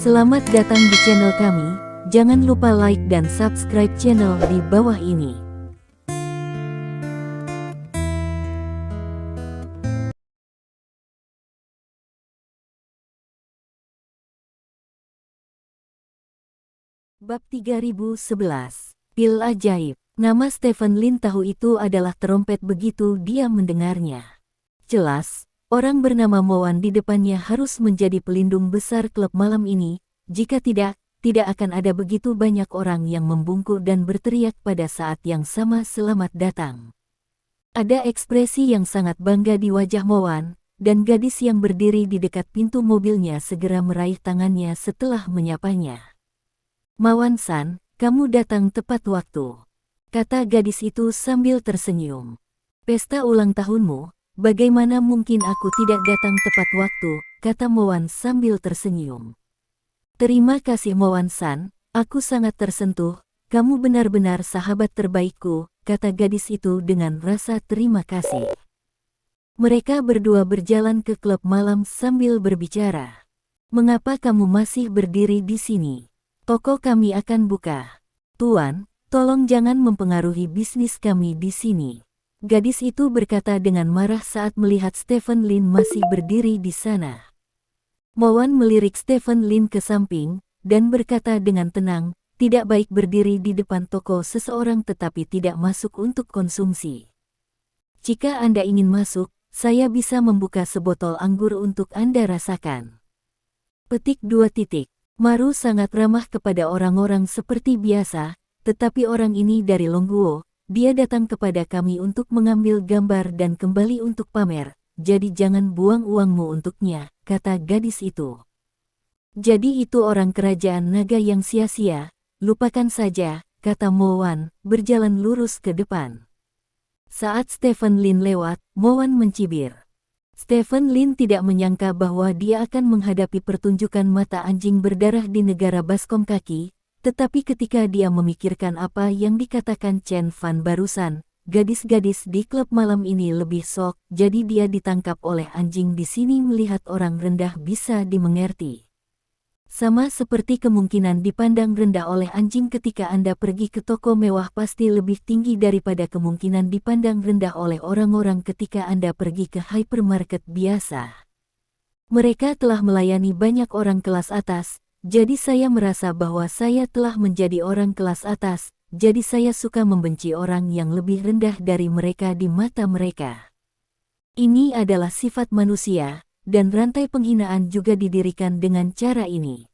Selamat datang di channel kami, jangan lupa like dan subscribe channel di bawah ini. Bab 3011, Pil Ajaib. Nama Stephen Lin tahu itu adalah trompet begitu dia mendengarnya. Jelas, orang bernama Mowan di depannya harus menjadi pelindung besar klub malam ini, jika tidak akan ada begitu banyak orang yang membungkuk dan berteriak pada saat yang sama selamat datang. Ada ekspresi yang sangat bangga di wajah Mowan, dan gadis yang berdiri di dekat pintu mobilnya segera meraih tangannya setelah menyapanya. "Mowan-san, kamu datang tepat waktu," kata gadis itu sambil tersenyum. "Pesta ulang tahunmu, bagaimana mungkin aku tidak datang tepat waktu," kata Mowan sambil tersenyum. "Terima kasih Mowan-san, aku sangat tersentuh, kamu benar-benar sahabat terbaikku," kata gadis itu dengan rasa terima kasih. Mereka berdua berjalan ke klub malam sambil berbicara. "Mengapa kamu masih berdiri di sini? Toko kami akan buka." "Tuan, tolong jangan mempengaruhi bisnis kami di sini," gadis itu berkata dengan marah saat melihat Stephen Lin masih berdiri di sana. Mowan melirik Stephen Lin ke samping, dan berkata dengan tenang, "Tidak baik berdiri di depan toko seseorang tetapi tidak masuk untuk konsumsi. Jika Anda ingin masuk, saya bisa membuka sebotol anggur untuk Anda rasakan." Petik 2. Maru sangat ramah kepada orang-orang seperti biasa, tetapi orang ini dari Longguo, dia datang kepada kami untuk mengambil gambar dan kembali untuk pamer, jadi jangan buang uangmu untuknya, kata gadis itu. "Jadi itu orang kerajaan naga yang sia-sia, lupakan saja," kata Mowan, berjalan lurus ke depan. Saat Stephen Lin lewat, Mowan mencibir. Stephen Lin tidak menyangka bahwa dia akan menghadapi pertunjukan mata anjing berdarah di negara baskom kaki, tetapi ketika dia memikirkan apa yang dikatakan Chen Fan barusan, gadis-gadis di klub malam ini lebih sok, jadi dia ditangkap oleh anjing di sini melihat orang rendah bisa dimengerti. Sama seperti kemungkinan dipandang rendah oleh anjing ketika Anda pergi ke toko mewah pasti lebih tinggi daripada kemungkinan dipandang rendah oleh orang-orang ketika Anda pergi ke hypermarket biasa. Mereka telah melayani banyak orang kelas atas, jadi saya merasa bahwa saya telah menjadi orang kelas atas, jadi saya suka membenci orang yang lebih rendah dari mereka di mata mereka. Ini adalah sifat manusia, dan rantai penghinaan juga didirikan dengan cara ini.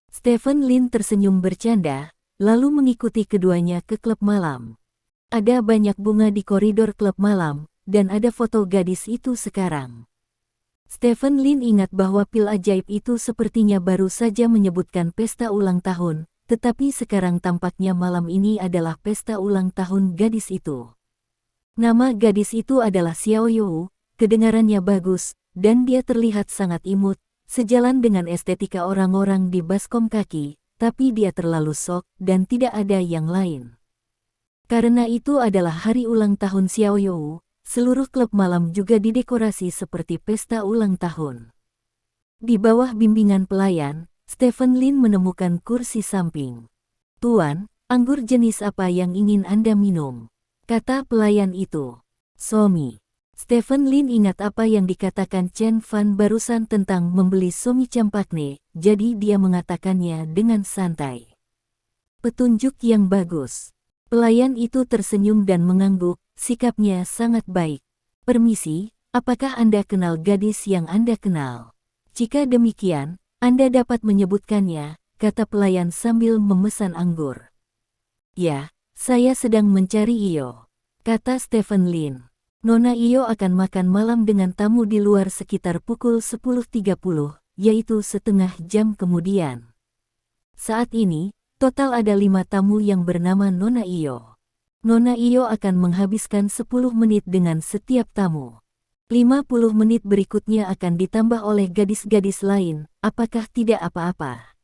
Stephen Lin tersenyum bercanda, lalu mengikuti keduanya ke klub malam. Ada banyak bunga di koridor klub malam, dan ada foto gadis itu sekarang. Stephen Lin ingat bahwa pil ajaib itu sepertinya baru saja menyebutkan pesta ulang tahun, tetapi sekarang tampaknya malam ini adalah pesta ulang tahun gadis itu. Nama gadis itu adalah Xiao You, kedengarannya bagus, dan dia terlihat sangat imut, sejalan dengan estetika orang-orang di baskom kaki, tapi dia terlalu sok dan tidak ada yang lain. Karena itu adalah hari ulang tahun Xiao You, seluruh klub malam juga didekorasi seperti pesta ulang tahun. Di bawah bimbingan pelayan, Stephen Lin menemukan kursi samping. "Tuan, anggur jenis apa yang ingin Anda minum?" kata pelayan itu. "Somi." Stephen Lin ingat apa yang dikatakan Chen Fan barusan tentang membeli somi campakne, jadi dia mengatakannya dengan santai. "Petunjuk yang bagus." Pelayan itu tersenyum dan mengangguk, sikapnya sangat baik. "Permisi, apakah Anda kenal gadis yang Anda kenal? Jika demikian, Anda dapat menyebutkannya," kata pelayan sambil memesan anggur. "Ya, saya sedang mencari Iyo," kata Stephen Lin. "Nona Iyo akan makan malam dengan tamu di luar sekitar pukul 10.30, yaitu setengah jam kemudian. Saat ini, total ada 5 tamu yang bernama Nona Iyo. Nona Iyo akan menghabiskan 10 menit dengan setiap tamu. 50 menit berikutnya akan ditambah oleh gadis-gadis lain, apakah tidak apa-apa?"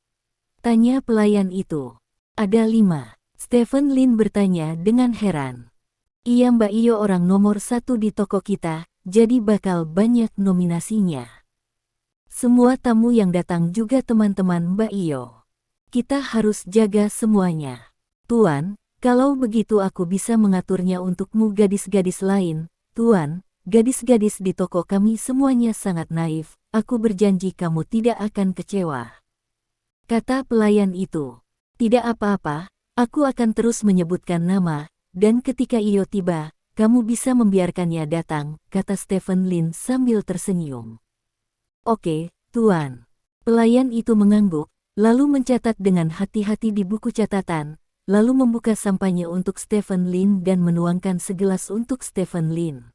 tanya pelayan itu. "Ada 5. Stephen Lin bertanya dengan heran. "Iya Mbak Iyo orang nomor 1 di toko kita, jadi bakal banyak nominasinya." Semua tamu yang datang juga teman-teman Mbak Iyo. Kita harus jaga semuanya. Tuan, kalau begitu aku bisa mengaturnya untukmu gadis-gadis lain. Tuan, gadis-gadis di toko kami semuanya sangat naif. Aku berjanji kamu tidak akan kecewa. Kata pelayan itu. Tidak apa-apa, aku akan terus menyebutkan nama, dan ketika Iyo tiba, kamu bisa membiarkannya datang, kata Stephen Lin sambil tersenyum. Oke, Tuan. Pelayan itu mengangguk, lalu mencatat dengan hati-hati di buku catatan, lalu membuka sampahnya untuk Stephen Lin dan menuangkan segelas untuk Stephen Lin.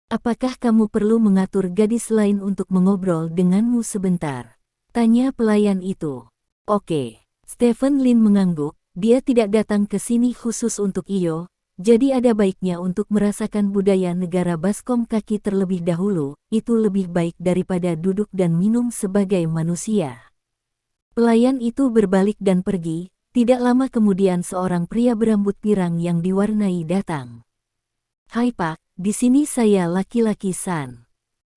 Apakah kamu perlu mengatur gadis lain untuk mengobrol denganmu sebentar? Tanya pelayan itu. Oke, Stephen Lin mengangguk, dia tidak datang ke sini khusus untuk Iyo, jadi ada baiknya untuk merasakan budaya negara Baskom kaki terlebih dahulu, itu lebih baik daripada duduk dan minum sebagai manusia. Pelayan itu berbalik dan pergi, tidak lama kemudian seorang pria berambut pirang yang diwarnai datang. Hai Pak, di sini saya laki-laki San.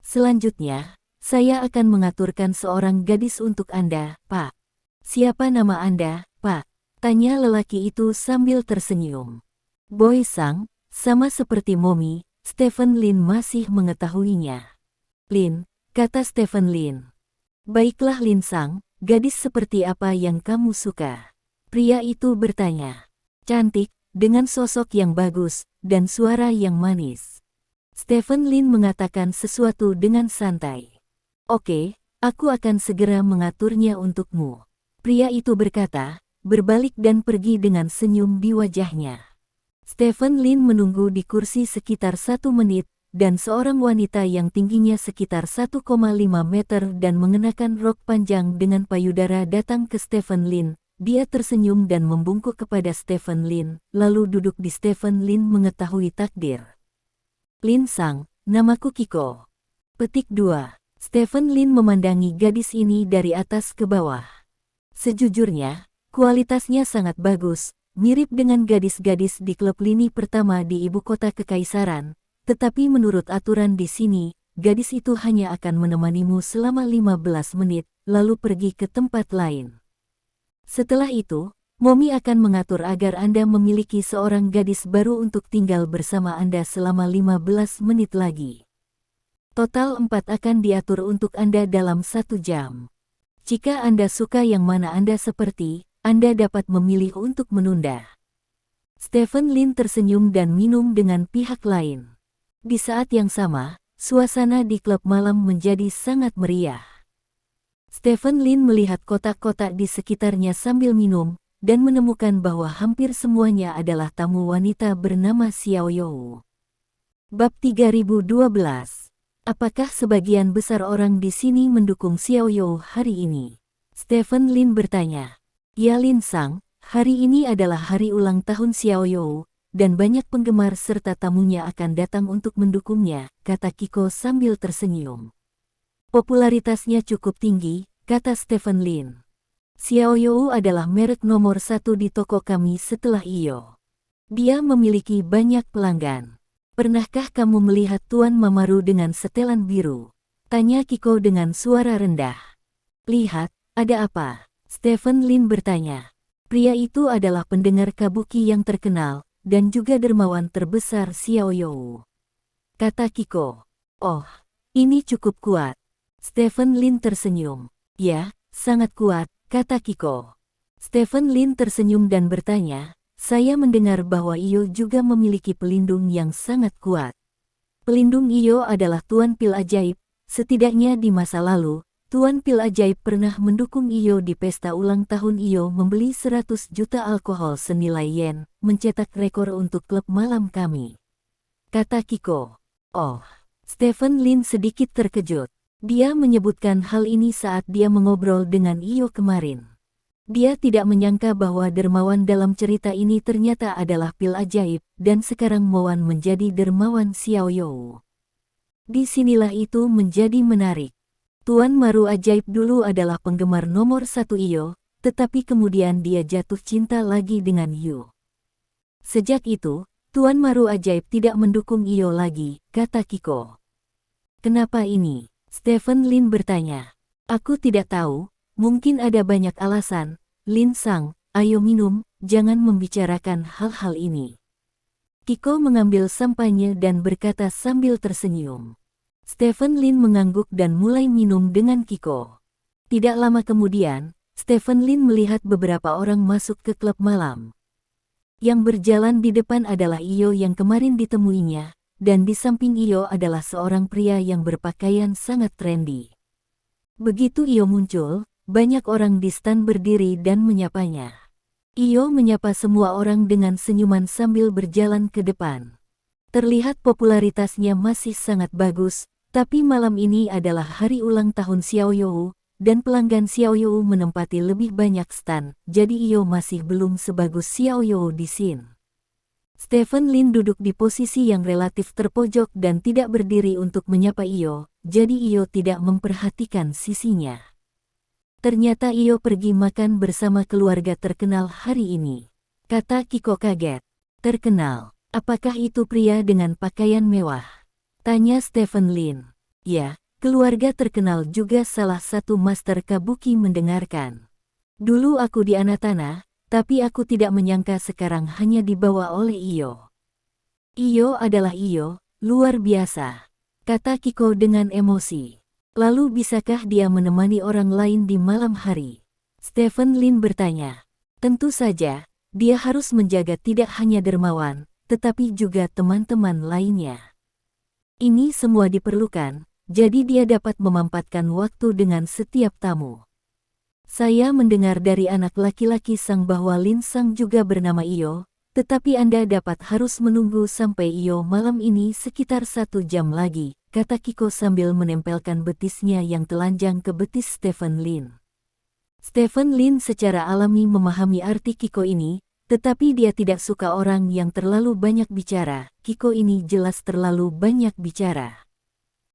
Selanjutnya, saya akan mengaturkan seorang gadis untuk Anda, Pak. Siapa nama Anda, Pak? Tanya lelaki itu sambil tersenyum. Boy Sang, sama seperti Momi, Stephen Lin masih mengetahuinya. Lin, kata Stephen Lin. Baiklah Lin Sang, gadis seperti apa yang kamu suka? Pria itu bertanya. Cantik, dengan sosok yang bagus, dan suara yang manis. Stephen Lin mengatakan sesuatu dengan santai. Oke, aku akan segera mengaturnya untukmu. Pria itu berkata, berbalik dan pergi dengan senyum di wajahnya. Stephen Lin menunggu di kursi sekitar 1 menit, dan seorang wanita yang tingginya sekitar 1,5 meter dan mengenakan rok panjang dengan payudara datang ke Stephen Lin. Dia tersenyum dan membungkuk kepada Stephen Lin, lalu duduk di Stephen Lin mengetahui takdir. Lin Sang, namaku Kiko. Petik 2. Stephen Lin memandangi gadis ini dari atas ke bawah. Sejujurnya, kualitasnya sangat bagus, mirip dengan gadis-gadis di klub lini pertama di ibu kota kekaisaran, tetapi menurut aturan di sini, gadis itu hanya akan menemanimu selama 15 menit, lalu pergi ke tempat lain. Setelah itu, Momi akan mengatur agar Anda memiliki seorang gadis baru untuk tinggal bersama Anda selama 15 menit lagi. Total 4 akan diatur untuk Anda dalam 1 jam. Jika Anda suka yang mana Anda seperti, Anda dapat memilih untuk menunda. Stephen Lin tersenyum dan minum dengan pihak lain. Di saat yang sama, suasana di klub malam menjadi sangat meriah. Stephen Lin melihat kotak-kotak di sekitarnya sambil minum, dan menemukan bahwa hampir semuanya adalah tamu wanita bernama Xiao You. Bab 3012. Apakah sebagian besar orang di sini mendukung Xiao You hari ini? Stephen Lin bertanya. Ya Lin Sang, hari ini adalah hari ulang tahun Xiao You, dan banyak penggemar serta tamunya akan datang untuk mendukungnya, kata Kiko sambil tersenyum. Popularitasnya cukup tinggi, kata Stephen Lin. Xiao You adalah merek nomor 1 di toko kami setelah Iyo. Dia memiliki banyak pelanggan. Pernahkah kamu melihat Tuan Mamaru dengan setelan biru? Tanya Kiko dengan suara rendah. Lihat, ada apa? Stephen Lin bertanya. Pria itu adalah pendengar kabuki yang terkenal, dan juga dermawan terbesar Xiao You. Kata Kiko. Oh, ini cukup kuat. Stephen Lin tersenyum. Ya, sangat kuat, kata Kiko. Stephen Lin tersenyum dan bertanya, saya mendengar bahwa Iyo juga memiliki pelindung yang sangat kuat. Pelindung Iyo adalah Tuan Pil Ajaib, setidaknya di masa lalu, Tuan Pil Ajaib pernah mendukung Iyo di pesta ulang tahun. Iyo membeli 100 juta alkohol senilai yen, mencetak rekor untuk klub malam kami. Kata Kiko. Oh, Stephen Lin sedikit terkejut. Dia menyebutkan hal ini saat dia mengobrol dengan Iyo kemarin. Dia tidak menyangka bahwa dermawan dalam cerita ini ternyata adalah Pil Ajaib, dan sekarang Moan menjadi dermawan Xiao You. Disinilah itu menjadi menarik. Tuan Maru Ajaib dulu adalah penggemar nomor 1 Iyo, tetapi kemudian dia jatuh cinta lagi dengan Yu. Sejak itu, Tuan Maru Ajaib tidak mendukung Iyo lagi, kata Kiko. Kenapa ini? Stephen Lin bertanya. Aku tidak tahu, mungkin ada banyak alasan. Lin Sang, ayo minum, jangan membicarakan hal-hal ini. Kiko mengambil sampahnya dan berkata sambil tersenyum. Stephen Lin mengangguk dan mulai minum dengan Kiko. Tidak lama kemudian, Stephen Lin melihat beberapa orang masuk ke klub malam. Yang berjalan di depan adalah Iyo yang kemarin ditemuinya, dan di samping Iyo adalah seorang pria yang berpakaian sangat trendy. Begitu Iyo muncul, banyak orang di stan berdiri dan menyapanya. Iyo menyapa semua orang dengan senyuman sambil berjalan ke depan. Terlihat popularitasnya masih sangat bagus, tapi malam ini adalah hari ulang tahun Xiaoyou, dan pelanggan Xiaoyou menempati lebih banyak stan, jadi Iyo masih belum sebagus Xiaoyou di sini. Stephen Lin duduk di posisi yang relatif terpojok dan tidak berdiri untuk menyapa Iyo, jadi Iyo tidak memperhatikan sisinya. Ternyata Iyo pergi makan bersama keluarga terkenal hari ini. Kata Kiko kaget. Terkenal? Apakah itu pria dengan pakaian mewah? Tanya Stephen Lin. Ya. Keluarga terkenal juga salah satu master kabuki mendengarkan. Dulu aku di Anatana, tapi aku tidak menyangka sekarang hanya dibawa oleh Iyo. Iyo adalah Iyo, luar biasa, kata Kiko dengan emosi. Lalu bisakah dia menemani orang lain di malam hari? Stephen Lin bertanya. Tentu saja, dia harus menjaga tidak hanya dermawan, tetapi juga teman-teman lainnya. Ini semua diperlukan. Jadi dia dapat memampatkan waktu dengan setiap tamu. Saya mendengar dari anak laki-laki Sang bahwa Lin Sang juga bernama Iyo, tetapi Anda dapat harus menunggu sampai Iyo malam ini sekitar 1 jam lagi, kata Kiko sambil menempelkan betisnya yang telanjang ke betis Stephen Lin. Stephen Lin secara alami memahami arti Kiko ini, tetapi dia tidak suka orang yang terlalu banyak bicara. Kiko ini jelas terlalu banyak bicara.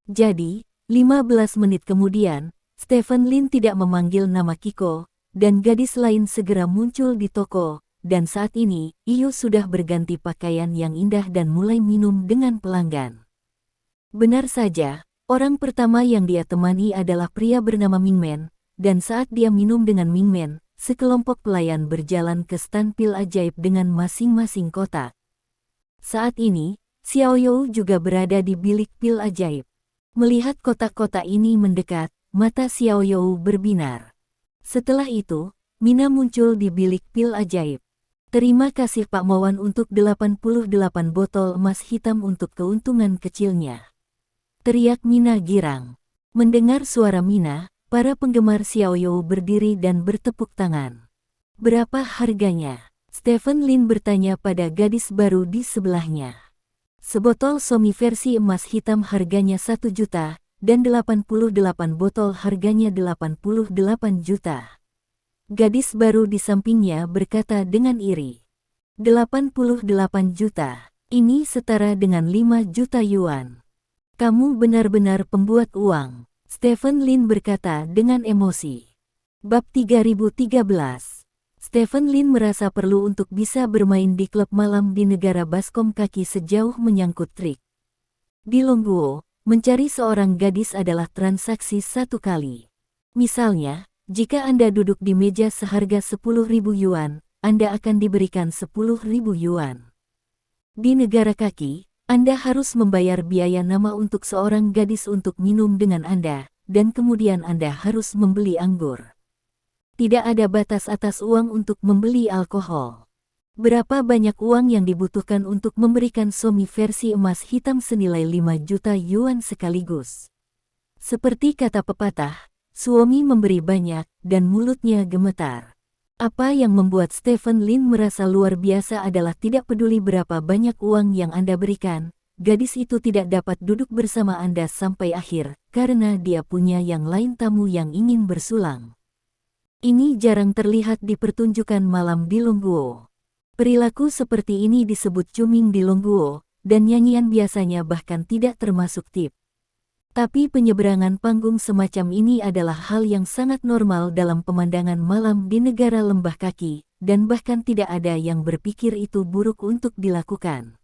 Jadi, 15 menit kemudian, Stephen Lin tidak memanggil nama Kiko, dan gadis lain segera muncul di toko, dan saat ini, Iyo sudah berganti pakaian yang indah dan mulai minum dengan pelanggan. Benar saja, orang pertama yang dia temani adalah pria bernama Mingmen, dan saat dia minum dengan Mingmen, sekelompok pelayan berjalan ke stan pil ajaib dengan masing-masing kotak. Saat ini, Xiaoyou juga berada di bilik pil ajaib. Melihat kotak-kotak ini mendekat, mata Xiaoyou berbinar. Setelah itu, Mina muncul di bilik pil ajaib. Terima kasih Pak Mowan untuk 88 botol emas hitam untuk keuntungan kecilnya. Teriak Mina girang. Mendengar suara Mina, para penggemar Xiaoyou berdiri dan bertepuk tangan. Berapa harganya? Stephen Lin bertanya pada gadis baru di sebelahnya. Sebotol Somi versi emas hitam harganya 1 juta, dan 88 botol harganya 88 juta. Gadis baru di sampingnya berkata dengan iri. 88 juta, ini setara dengan 5 juta yuan. Kamu benar-benar pembuat uang, Stephen Lin berkata dengan emosi. Bab 3013. Stephen Lin merasa perlu untuk bisa bermain di klub malam di negara baskom kaki sejauh menyangkut trik. Di Longguo, mencari seorang gadis adalah transaksi 1 kali. Misalnya, jika Anda duduk di meja seharga 10.000 yuan, Anda akan diberikan 10.000 yuan. Di negara kaki, Anda harus membayar biaya nama untuk seorang gadis untuk minum dengan Anda, dan kemudian Anda harus membeli anggur. Tidak ada batas atas uang untuk membeli alkohol. Berapa banyak uang yang dibutuhkan untuk memberikan Somi versi emas hitam senilai 5 juta yuan sekaligus? Seperti kata pepatah, suami memberi banyak, dan mulutnya gemetar. Apa yang membuat Stephen Lin merasa luar biasa adalah tidak peduli berapa banyak uang yang Anda berikan, gadis itu tidak dapat duduk bersama Anda sampai akhir, karena dia punya yang lain tamu yang ingin bersulang. Ini jarang terlihat di pertunjukan malam di Longguo. Perilaku seperti ini disebut cuming di Longguo, dan nyanyian biasanya bahkan tidak termasuk tip. Tapi penyeberangan panggung semacam ini adalah hal yang sangat normal dalam pemandangan malam di negara lembah kaki, dan bahkan tidak ada yang berpikir itu buruk untuk dilakukan.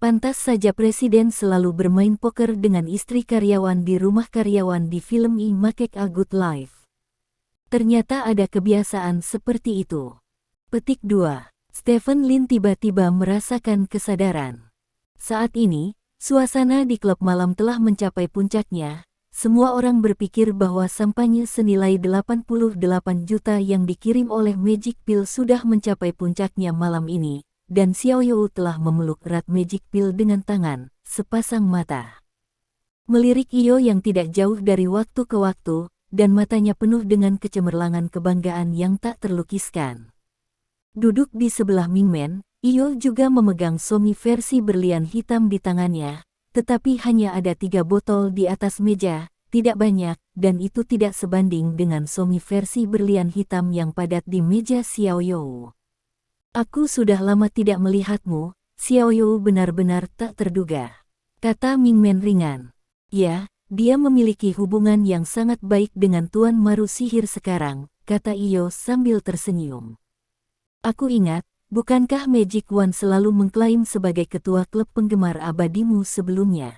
Pantas saja presiden selalu bermain poker dengan istri karyawan di rumah karyawan di film I Make a Good Life. Ternyata ada kebiasaan seperti itu. Petik 2. Stephen Lin tiba-tiba merasakan kesadaran. Saat ini, suasana di klub malam telah mencapai puncaknya. Semua orang berpikir bahwa sampahnya senilai 88 juta yang dikirim oleh Magic Pill sudah mencapai puncaknya malam ini, dan Xiao You telah memeluk erat Magic Pill dengan tangan, sepasang mata. Melirik Iyo yang tidak jauh dari waktu ke waktu, dan matanya penuh dengan kecemerlangan kebanggaan yang tak terlukiskan. Duduk di sebelah Mingmen, Iyo juga memegang Somi versi berlian hitam di tangannya, tetapi hanya ada 3 botol di atas meja, tidak banyak, dan itu tidak sebanding dengan Somi versi berlian hitam yang padat di meja Xiao You. Aku sudah lama tidak melihatmu, Xiao You benar-benar tak terduga, kata Mingmen ringan. Ya, dia memiliki hubungan yang sangat baik dengan Tuan Maru Sihir sekarang, kata Iyo sambil tersenyum. Aku ingat, bukankah Magic One selalu mengklaim sebagai ketua klub penggemar abadimu sebelumnya?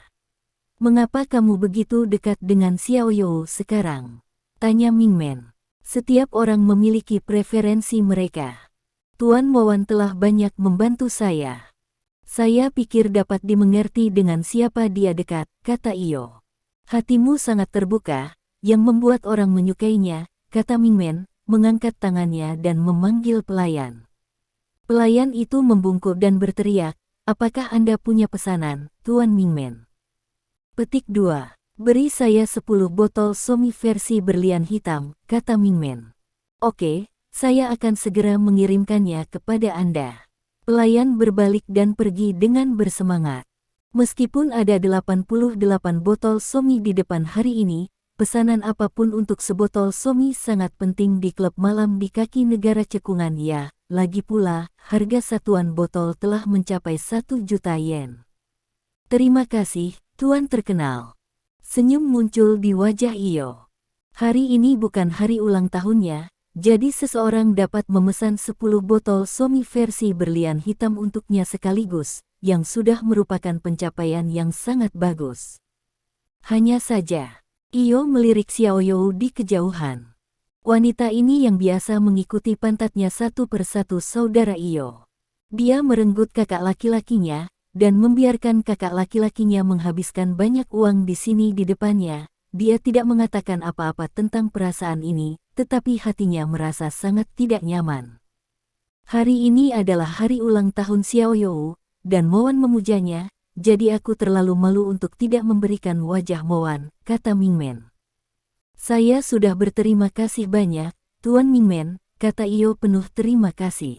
Mengapa kamu begitu dekat dengan Xiao You sekarang? Tanya Mingmen. Setiap orang memiliki preferensi mereka. Tuan Mowan telah banyak membantu saya. Saya pikir dapat dimengerti dengan siapa dia dekat, kata Iyo. Hatimu sangat terbuka, yang membuat orang menyukainya, kata Mingmen, mengangkat tangannya dan memanggil pelayan. Pelayan itu membungkuk dan berteriak, apakah Anda punya pesanan, Tuan Mingmen? Petik 2. Beri saya 10 botol Somi versi berlian hitam, kata Mingmen. Oke, saya akan segera mengirimkannya kepada Anda. Pelayan berbalik dan pergi dengan bersemangat. Meskipun ada 88 botol Somi di depan hari ini, pesanan apapun untuk sebotol Somi sangat penting di klub malam di kaki negara cekungan ya. Lagi pula, harga satuan botol telah mencapai 1 juta yen. Terima kasih, Tuan terkenal. Senyum muncul di wajah Iyo. Hari ini bukan hari ulang tahunnya, jadi seseorang dapat memesan 10 botol Somi versi berlian hitam untuknya sekaligus, yang sudah merupakan pencapaian yang sangat bagus. Hanya saja, Iyo melirik Xiao You di kejauhan. Wanita ini yang biasa mengikuti pantatnya satu persatu saudara Iyo. Dia merenggut kakak laki-lakinya, dan membiarkan kakak laki-lakinya menghabiskan banyak uang di sini di depannya. Dia tidak mengatakan apa-apa tentang perasaan ini, tetapi hatinya merasa sangat tidak nyaman. Hari ini adalah hari ulang tahun Xiao You, dan Mowan memujanya, jadi aku terlalu malu untuk tidak memberikan wajah Mowan, kata Mingmen. Saya sudah berterima kasih banyak, Tuan Mingmen, kata Iyo penuh terima kasih.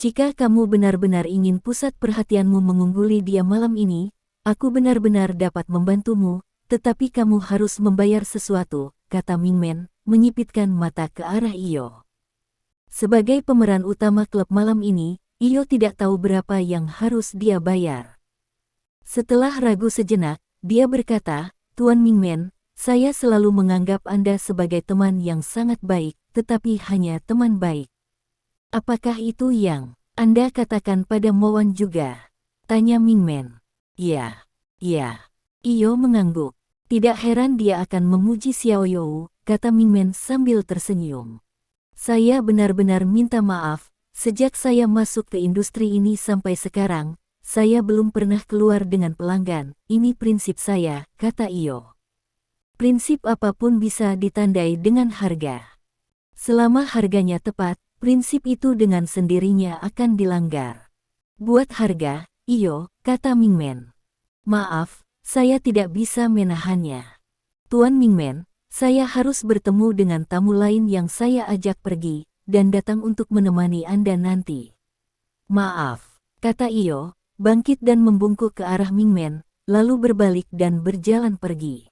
Jika kamu benar-benar ingin pusat perhatianmu mengungguli dia malam ini, aku benar-benar dapat membantumu, tetapi kamu harus membayar sesuatu, kata Mingmen, menyipitkan mata ke arah Iyo. Sebagai pemeran utama klub malam ini, Iyo tidak tahu berapa yang harus dia bayar. Setelah ragu sejenak, dia berkata, Tuan Mingmen, saya selalu menganggap Anda sebagai teman yang sangat baik, tetapi hanya teman baik. Apakah itu yang Anda katakan pada Mowan juga? Tanya Mingmen. Iya. Iyo mengangguk. Tidak heran dia akan memuji Xiao You, kata Mingmen sambil tersenyum. Saya benar-benar minta maaf, sejak saya masuk ke industri ini sampai sekarang, saya belum pernah keluar dengan pelanggan, ini prinsip saya, kata Iyo. Prinsip apapun bisa ditandai dengan harga. Selama harganya tepat, prinsip itu dengan sendirinya akan dilanggar. Buat harga, Iyo, kata Mingmen. Maaf, saya tidak bisa menahannya. Tuan Mingmen, saya harus bertemu dengan tamu lain yang saya ajak pergi, dan datang untuk menemani Anda nanti. Maaf, kata Iyo, bangkit dan membungkuk ke arah Mingmen, lalu berbalik dan berjalan pergi.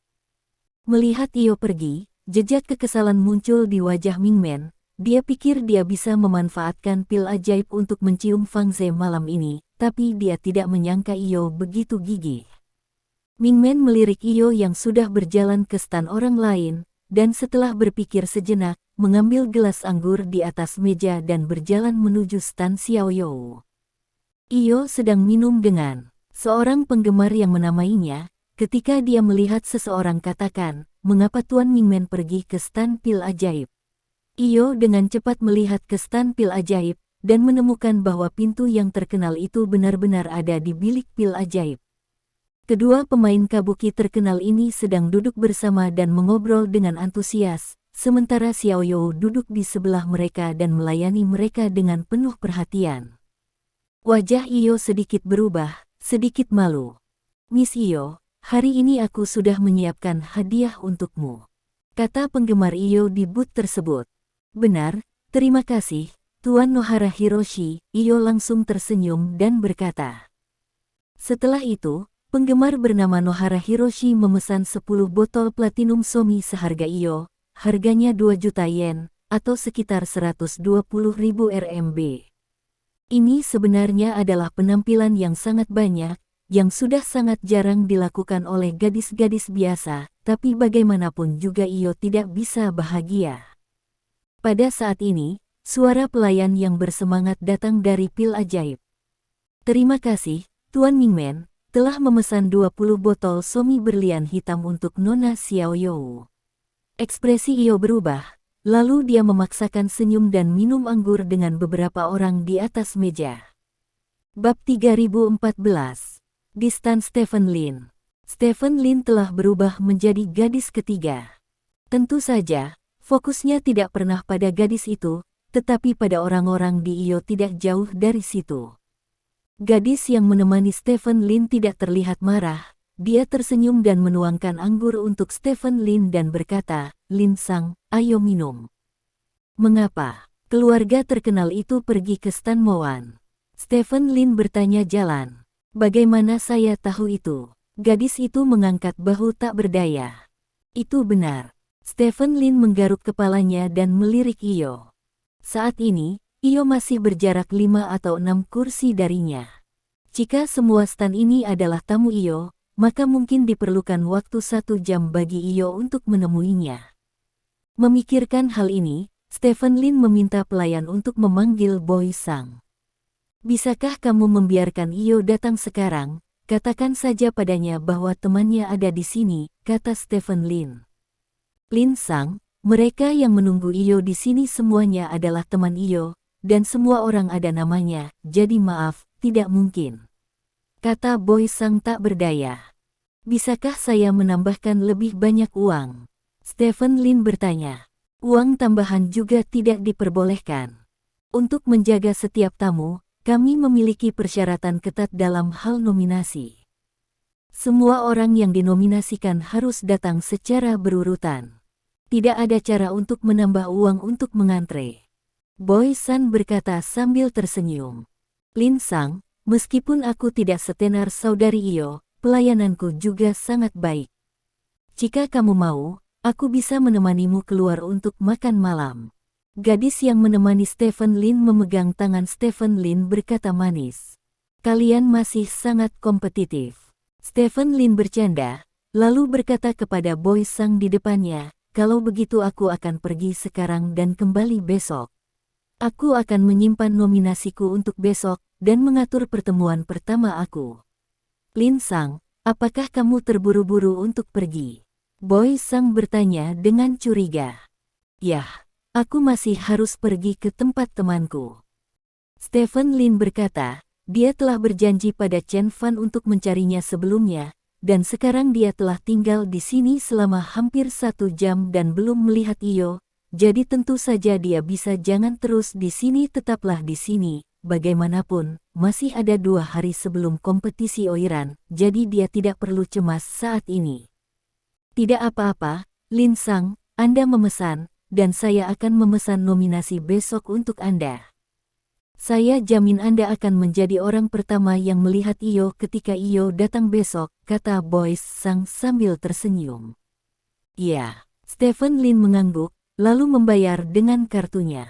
Melihat Iyo pergi, jejak kekesalan muncul di wajah Mingmen. Dia pikir dia bisa memanfaatkan pil ajaib untuk mencium Fang Ze malam ini, tapi dia tidak menyangka Iyo begitu gigih. Mingmen melirik Iyo yang sudah berjalan ke stan orang lain, dan setelah berpikir sejenak, mengambil gelas anggur di atas meja dan berjalan menuju stan Xiao You. Iyo sedang minum dengan Seorang penggemar yang menamainya, ketika dia melihat seseorang katakan, "Mengapa Tuan Mingmen pergi ke stan pil ajaib?" Iyo dengan cepat melihat ke stan pil ajaib, dan menemukan bahwa pintu yang terkenal itu benar-benar ada di bilik pil ajaib. Kedua pemain kabuki terkenal ini sedang duduk bersama dan mengobrol dengan antusias, sementara Xiao You duduk di sebelah mereka dan melayani mereka dengan penuh perhatian. Wajah Iyo sedikit berubah, sedikit malu. "Miss Iyo, hari ini aku sudah menyiapkan hadiah untukmu," kata penggemar Iyo di booth tersebut. "Benar, terima kasih, Tuan Nohara Hiroshi," Iyo langsung tersenyum dan berkata. Setelah itu, penggemar bernama Nohara Hiroshi memesan 10 botol platinum somi seharga Iyo, harganya 2 juta yen, atau sekitar 120.000 RMB. Ini sebenarnya adalah penampilan yang sangat banyak, yang sudah sangat jarang dilakukan oleh gadis-gadis biasa, tapi bagaimanapun juga Iyo tidak bisa bahagia. Pada saat ini, suara pelayan yang bersemangat datang dari pil ajaib. "Terima kasih, Tuan Mingmen, telah memesan 20 botol somi berlian hitam untuk Nona Xiao You." Ekspresi Iyo berubah, lalu dia memaksakan senyum dan minum anggur dengan beberapa orang di atas meja. Bab 3014. Di stan Stephen Lin. Stephen Lin telah berubah menjadi gadis ketiga. Tentu saja, fokusnya tidak pernah pada gadis itu, tetapi pada orang-orang di Iyo tidak jauh dari situ. Gadis yang menemani Stephen Lin tidak terlihat marah. Dia tersenyum dan menuangkan anggur untuk Stephen Lin dan berkata, "Lin Sang, ayo minum." "Mengapa keluarga terkenal itu pergi ke stan Moan?" Stephen Lin bertanya jalan. "Bagaimana saya tahu itu?" Gadis itu mengangkat bahu tak berdaya. "Itu benar." Stephen Lin menggaruk kepalanya dan melirik Iyo. Saat ini, Iyo masih berjarak 5 atau 6 kursi darinya. Jika semua stan ini adalah tamu Iyo, maka mungkin diperlukan waktu 1 jam bagi Iyo untuk menemuinya. Memikirkan hal ini, Stephen Lin meminta pelayan untuk memanggil Boy Sang. "Bisakah kamu membiarkan Iyo datang sekarang? Katakan saja padanya bahwa temannya ada di sini," kata Stephen Lin. "Lin Sang, mereka yang menunggu Iyo di sini semuanya adalah teman Iyo, dan semua orang ada namanya, jadi maaf, tidak mungkin," kata Boy Sang tak berdaya. "Bisakah saya menambahkan lebih banyak uang?" Stephen Lin bertanya. "Uang tambahan juga tidak diperbolehkan. Untuk menjaga setiap tamu, kami memiliki persyaratan ketat dalam hal nominasi. Semua orang yang dinominasikan harus datang secara berurutan. Tidak ada cara untuk menambah uang untuk mengantre." Boy San berkata sambil tersenyum. "Lin Sang, meskipun aku tidak setenar saudari Iyo, pelayananku juga sangat baik. Jika kamu mau, aku bisa menemanimu keluar untuk makan malam." Gadis yang menemani Stephen Lin memegang tangan Stephen Lin berkata manis. "Kalian masih sangat kompetitif." Stephen Lin bercanda, lalu berkata kepada Boy Sang di depannya, "Kalau begitu aku akan pergi sekarang dan kembali besok. Aku akan menyimpan nominasiku untuk besok, dan mengatur pertemuan pertama aku." "Lin Sang, apakah kamu terburu-buru untuk pergi?" Boy Sang bertanya dengan curiga. "Yah, aku masih harus pergi ke tempat temanku." Stephen Lin berkata, dia telah berjanji pada Chen Fan untuk mencarinya sebelumnya, dan sekarang dia telah tinggal di sini selama hampir 1 jam dan belum melihat Iyo. Jadi tentu saja dia bisa jangan terus di sini, tetaplah di sini. Bagaimanapun, masih ada 2 hari sebelum kompetisi Oiran, jadi dia tidak perlu cemas saat ini. "Tidak apa-apa, Lin Sang, Anda memesan, dan saya akan memesan nominasi besok untuk Anda. Saya jamin Anda akan menjadi orang pertama yang melihat Iyo ketika Iyo datang besok," kata Boy Sang sambil tersenyum. "Ya." Stephen Lin mengangguk, lalu membayar dengan kartunya.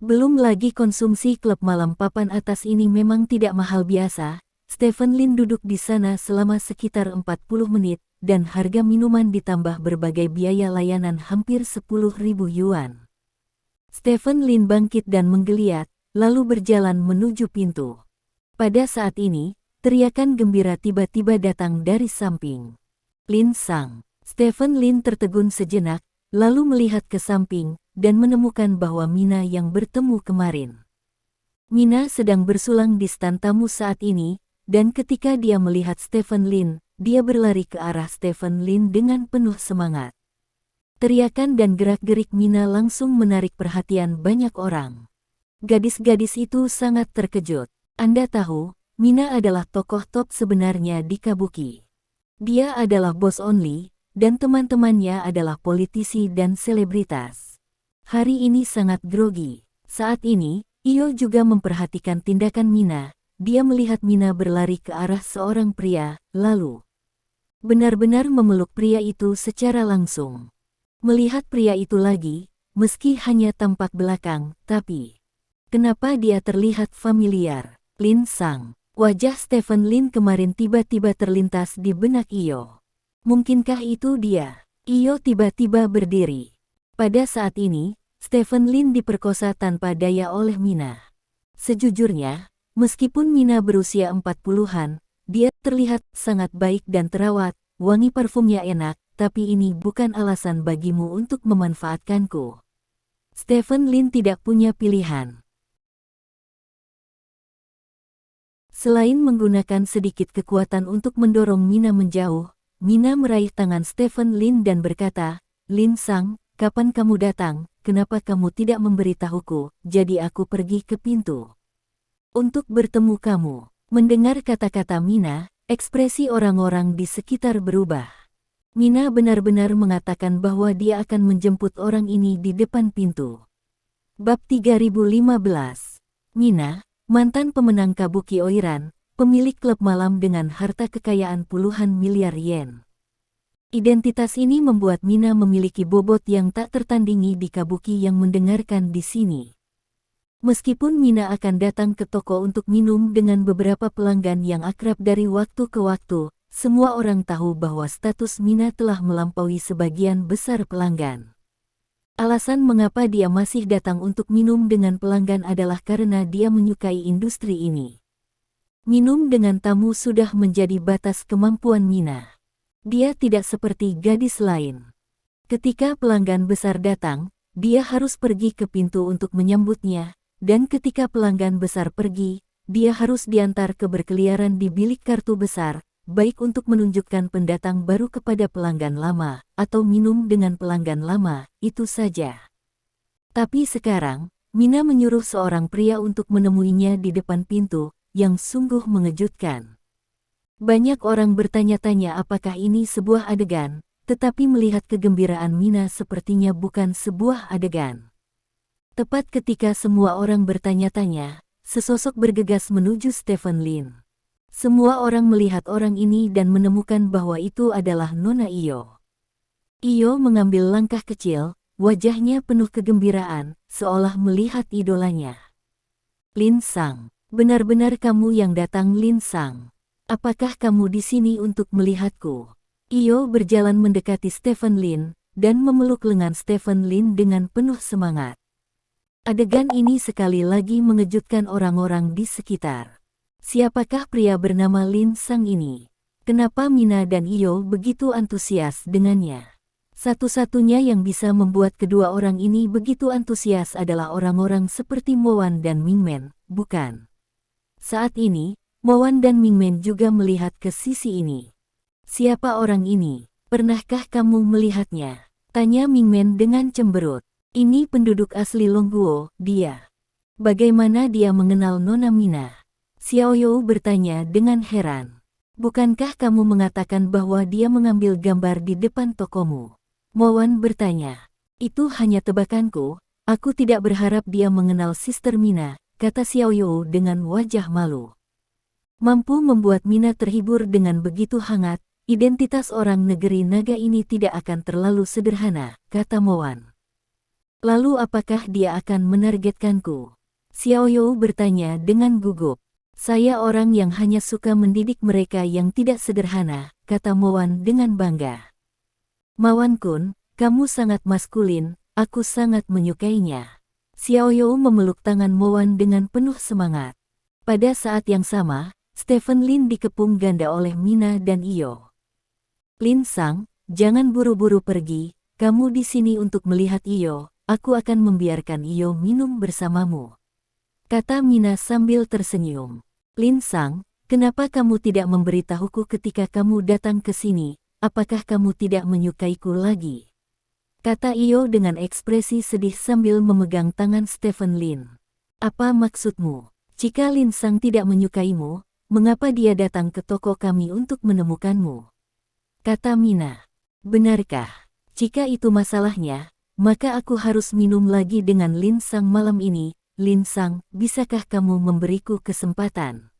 Belum lagi konsumsi klub malam papan atas ini memang tidak mahal biasa. Stephen Lin duduk di sana selama sekitar 40 menit, dan harga minuman ditambah berbagai biaya layanan hampir 10.000 yuan. Stephen Lin bangkit dan menggeliat, lalu berjalan menuju pintu. Pada saat ini, teriakan gembira tiba-tiba datang dari samping. Lin Sang. Stephen Lin tertegun sejenak, lalu melihat ke samping, dan menemukan bahwa Mina yang bertemu kemarin. Mina sedang bersulang di stan tamu saat ini, dan ketika dia melihat Stephen Lin, dia berlari ke arah Stephen Lin dengan penuh semangat. Teriakan dan gerak-gerik Mina langsung menarik perhatian banyak orang. Gadis-gadis itu sangat terkejut. Anda tahu, Mina adalah tokoh top sebenarnya di Kabuki. Dia adalah boss only, dan teman-temannya adalah politisi dan selebritas. Hari ini sangat grogi. Saat ini, Iyo juga memperhatikan tindakan Mina. Dia melihat Mina berlari ke arah seorang pria, lalu benar-benar memeluk pria itu secara langsung. Melihat pria itu lagi, meski hanya tampak belakang, tapi kenapa dia terlihat familiar? Lin Sang. Wajah Stephen Lin kemarin tiba-tiba terlintas di benak Iyo. Mungkinkah itu dia? Iyo tiba-tiba berdiri. Pada saat ini, Stephen Lin diperkosa tanpa daya oleh Mina. Sejujurnya, meskipun Mina berusia 40-an, dia terlihat sangat baik dan terawat, wangi parfumnya enak, tapi ini bukan alasan bagimu untuk memanfaatkanku. Stephen Lin tidak punya pilihan. Selain menggunakan sedikit kekuatan untuk mendorong Mina menjauh, Mina meraih tangan Stephen Lin dan berkata, "Lin Sang, kapan kamu datang? Kenapa kamu tidak memberitahuku, jadi aku pergi ke pintu untuk bertemu kamu." Mendengar kata-kata Mina, ekspresi orang-orang di sekitar berubah. Mina benar-benar mengatakan bahwa dia akan menjemput orang ini di depan pintu. Bab 3015. Mina, mantan pemenang Kabuki Oiran, pemilik klub malam dengan harta kekayaan puluhan miliar yen. Identitas ini membuat Mina memiliki bobot yang tak tertandingi di Kabuki yang mendengarkan di sini. Meskipun Mina akan datang ke toko untuk minum dengan beberapa pelanggan yang akrab dari waktu ke waktu, semua orang tahu bahwa status Mina telah melampaui sebagian besar pelanggan. Alasan mengapa dia masih datang untuk minum dengan pelanggan adalah karena dia menyukai industri ini. Minum dengan tamu sudah menjadi batas kemampuan Mina. Dia tidak seperti gadis lain. Ketika pelanggan besar datang, dia harus pergi ke pintu untuk menyambutnya, dan ketika pelanggan besar pergi, dia harus diantar ke berkeliaran di bilik kartu besar, baik untuk menunjukkan pendatang baru kepada pelanggan lama, atau minum dengan pelanggan lama, itu saja. Tapi sekarang, Mina menyuruh seorang pria untuk menemuinya di depan pintu, yang sungguh mengejutkan. Banyak orang bertanya-tanya apakah ini sebuah adegan, tetapi melihat kegembiraan Mina sepertinya bukan sebuah adegan. Tepat ketika semua orang bertanya-tanya, sesosok bergegas menuju Stephen Lin. Semua orang melihat orang ini dan menemukan bahwa itu adalah Nona Iyo. Iyo mengambil langkah kecil, wajahnya penuh kegembiraan, seolah melihat idolanya. Lin Sang, benar-benar kamu yang datang Lin Sang. Apakah kamu di sini untuk melihatku? Iyo berjalan mendekati Stephen Lin, dan memeluk lengan Stephen Lin dengan penuh semangat. Adegan ini sekali lagi mengejutkan orang-orang di sekitar. Siapakah pria bernama Lin Sang ini? Kenapa Mina dan Iyo begitu antusias dengannya? Satu-satunya yang bisa membuat kedua orang ini begitu antusias adalah orang-orang seperti Mowan dan Mingmen, bukan? Saat ini, Mowan dan Mingmen juga melihat ke sisi ini. Siapa orang ini? Pernahkah kamu melihatnya? Tanya Mingmen dengan cemberut. Ini penduduk asli Longguo, dia. Bagaimana dia mengenal Nona Mina? Xiaoyou bertanya dengan heran. Bukankah kamu mengatakan bahwa dia mengambil gambar di depan tokomu? Mowan bertanya. Itu hanya tebakanku, aku tidak berharap dia mengenal Sister Mina, kata Xiaoyou dengan wajah malu. Mampu membuat Mina terhibur dengan begitu hangat, identitas orang negeri naga ini tidak akan terlalu sederhana, kata Mowan. Lalu apakah dia akan menargetkanku? Xiaoyou bertanya dengan gugup. Saya orang yang hanya suka mendidik mereka yang tidak sederhana, kata Mowan dengan bangga. Mowan-kun, kamu sangat maskulin, aku sangat menyukainya. Xiaoyou memeluk tangan Mowan dengan penuh semangat. Pada saat yang sama, Stephen Lin dikepung ganda oleh Mina dan Iyo. Lin Sang, jangan buru-buru pergi, kamu di sini untuk melihat Iyo, aku akan membiarkan Iyo minum bersamamu. Kata Mina sambil tersenyum. Lin Sang, kenapa kamu tidak memberitahuku ketika kamu datang ke sini, apakah kamu tidak menyukaiku lagi? Kata Iyo dengan ekspresi sedih sambil memegang tangan Stephen Lin. Apa maksudmu? Jika Lin Sang tidak menyukaimu, mengapa dia datang ke toko kami untuk menemukanmu? Kata Mina. Benarkah? Jika itu masalahnya, maka aku harus minum lagi dengan Lin Sang malam ini. Lin Sang, bisakah kamu memberiku kesempatan?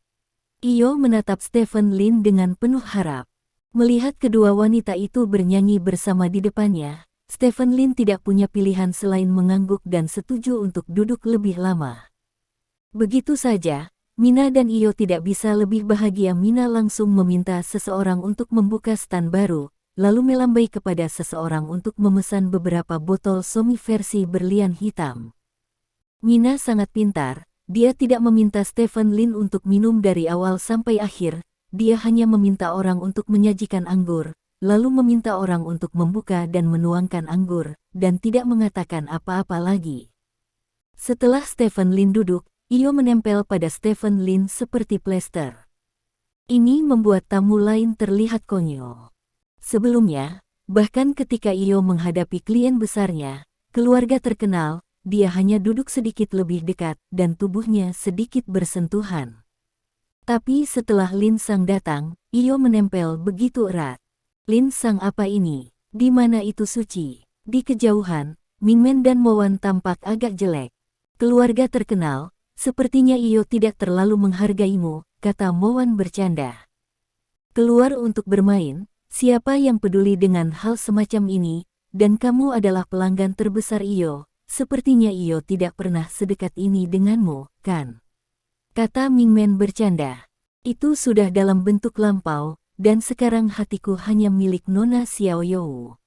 Iyo menatap Stephen Lin dengan penuh harap. Melihat kedua wanita itu bernyanyi bersama di depannya, Stephen Lin tidak punya pilihan selain mengangguk dan setuju untuk duduk lebih lama. Begitu saja, Mina dan Iyo tidak bisa lebih bahagia. Mina langsung meminta seseorang untuk membuka stan baru, lalu melambai kepada seseorang untuk memesan beberapa botol somi versi berlian hitam. Mina sangat pintar, dia tidak meminta Stephen Lin untuk minum dari awal sampai akhir, dia hanya meminta orang untuk menyajikan anggur, lalu meminta orang untuk membuka dan menuangkan anggur, dan tidak mengatakan apa-apa lagi. Setelah Stephen Lin duduk, Iyo menempel pada Stephen Lin seperti plester. Ini membuat tamu lain terlihat konyol. Sebelumnya, bahkan ketika Iyo menghadapi klien besarnya, keluarga terkenal, dia hanya duduk sedikit lebih dekat dan tubuhnya sedikit bersentuhan. Tapi setelah Lin Sang datang, Iyo menempel begitu erat. Lin Sang, apa ini? Di mana itu Suci? Di kejauhan, Mingmen dan Mowan tampak agak jelek. Keluarga terkenal, sepertinya Iyo tidak terlalu menghargaimu, kata Mowan bercanda. Keluar untuk bermain, siapa yang peduli dengan hal semacam ini, dan kamu adalah pelanggan terbesar Iyo, sepertinya Iyo tidak pernah sedekat ini denganmu, kan? Kata Mingmen bercanda. Itu sudah dalam bentuk lampau, dan sekarang hatiku hanya milik Nona Xiaoyou.